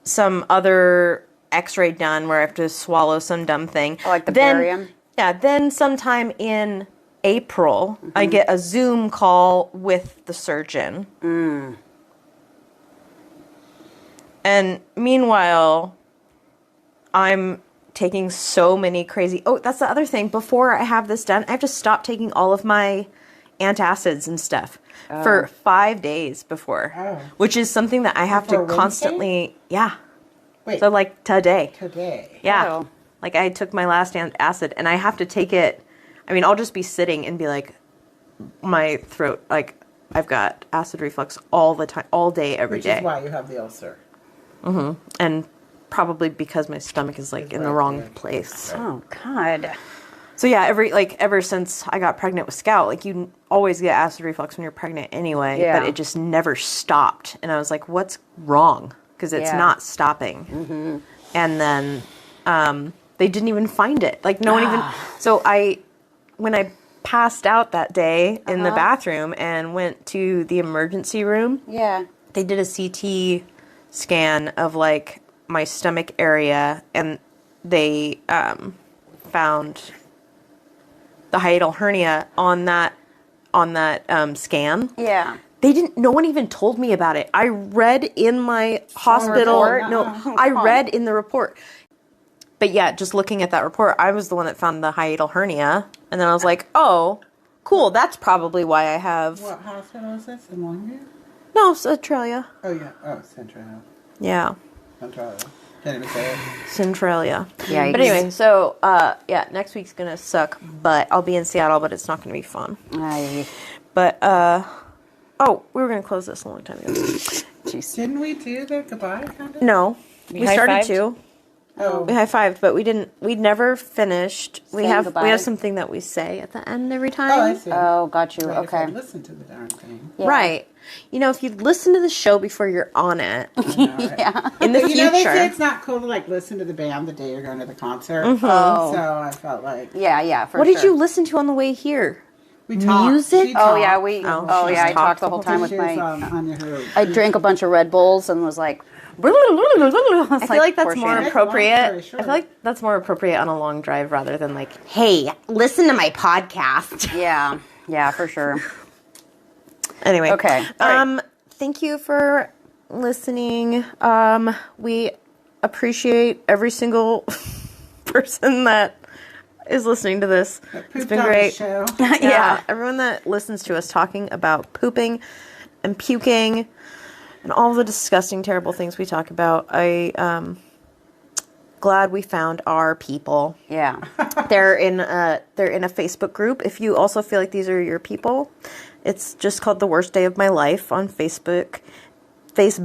some other X-ray done where I have to swallow some dumb thing. Oh, like the barium? Yeah, then sometime in April, I get a Zoom call with the surgeon. And meanwhile, I'm taking so many crazy... Oh, that's the other thing. Before I have this done, I have to stop taking all of my antacids and stuff for 5 days before. Which is something that I have to constantly... Yeah. Wait. So, like, today. Yeah. Oh. Like, I took my last acid, and I have to take it... I mean, I'll just be sitting and be like, my throat, like, I've got acid reflux all the time, all day, every day. Which is why you have the ulcer. And probably because my stomach is, like, in the wrong place. Oh God. So, yeah, ever since I got pregnant with Scout, like, you always get acid reflux when you're pregnant anyway, but it just never stopped. And I was like, what's wrong? Because it's not stopping. And then they didn't even find it. Like, no one even... So when I passed out that day in the bathroom and went to the emergency room, they did a CT scan of, like, my stomach area, and they found the hiatal hernia on that scan. Yeah. No one even told me about it. I read in my hospital. I read in the report. But yeah, just looking at that report, I was the one that found the hiatal hernia. And then I was like, oh, cool. That's probably why I have... What hospital is this? In Longview? No, Centralia. Oh, yeah. Oh, Centralia. Yeah. Centralia. Can't even say it. Centralia. Yeah. But anyway, so, next week's going to suck. But I'll be in Seattle, but it's not going to be fun. But, oh, we were going to close this a long time ago. Jeez. Didn't we do the goodbye kind of? No. We started high-fived? to. Oh. We high-fived, but we'd never finished. We Saying have goodbye? something that we say at the end every time. Oh, I see. Oh, got you. Wait, if Okay. I listen to the darn thing. Yeah. Right. You know, if you listen to the show before you're on it, Yeah. in the But future. they say it's not cool to, like, listen to the band the day you're going to the concert. Oh. So I felt like... Yeah, for What sure. did you listen to on the way here? We talked. Music? She Oh, yeah, talked. I talked the whole time with She was, my... on her... I drank a bunch of Red Bulls and was like... I feel like that's more Shannon. appropriate. Long story I short. feel like that's more appropriate on a long drive rather than like, hey, listen to my podcast. Yeah, for sure. Anyway. Okay. All right. Thank you for listening. We appreciate every single person that is listening to this. It's been great. Show. Yeah, everyone that listens to us talking about pooping and puking and all the disgusting, terrible things we talk about. Glad we found our people. Yeah. They're in a Facebook group. If you also feel like these are your people, it's just called The Worst Day of My Life on Facebook. It's on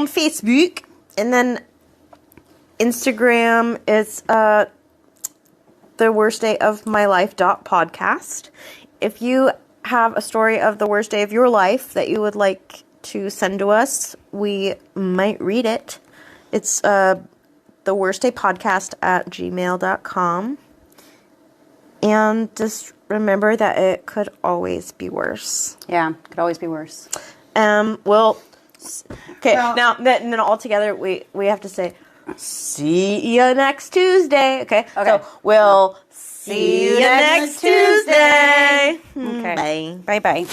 Facebook, and then Instagram is The Worst Day of My Life .podcast. If you have a story of the worst day of your life that you would like to send to us, we might read it. It's the worst day podcast @gmail.com. And just remember that it could always be worse. Yeah, could always be worse. Well, now then all together we have to say, see you next Tuesday. Okay. So we'll see you next Tuesday. Okay. Bye. Bye-bye.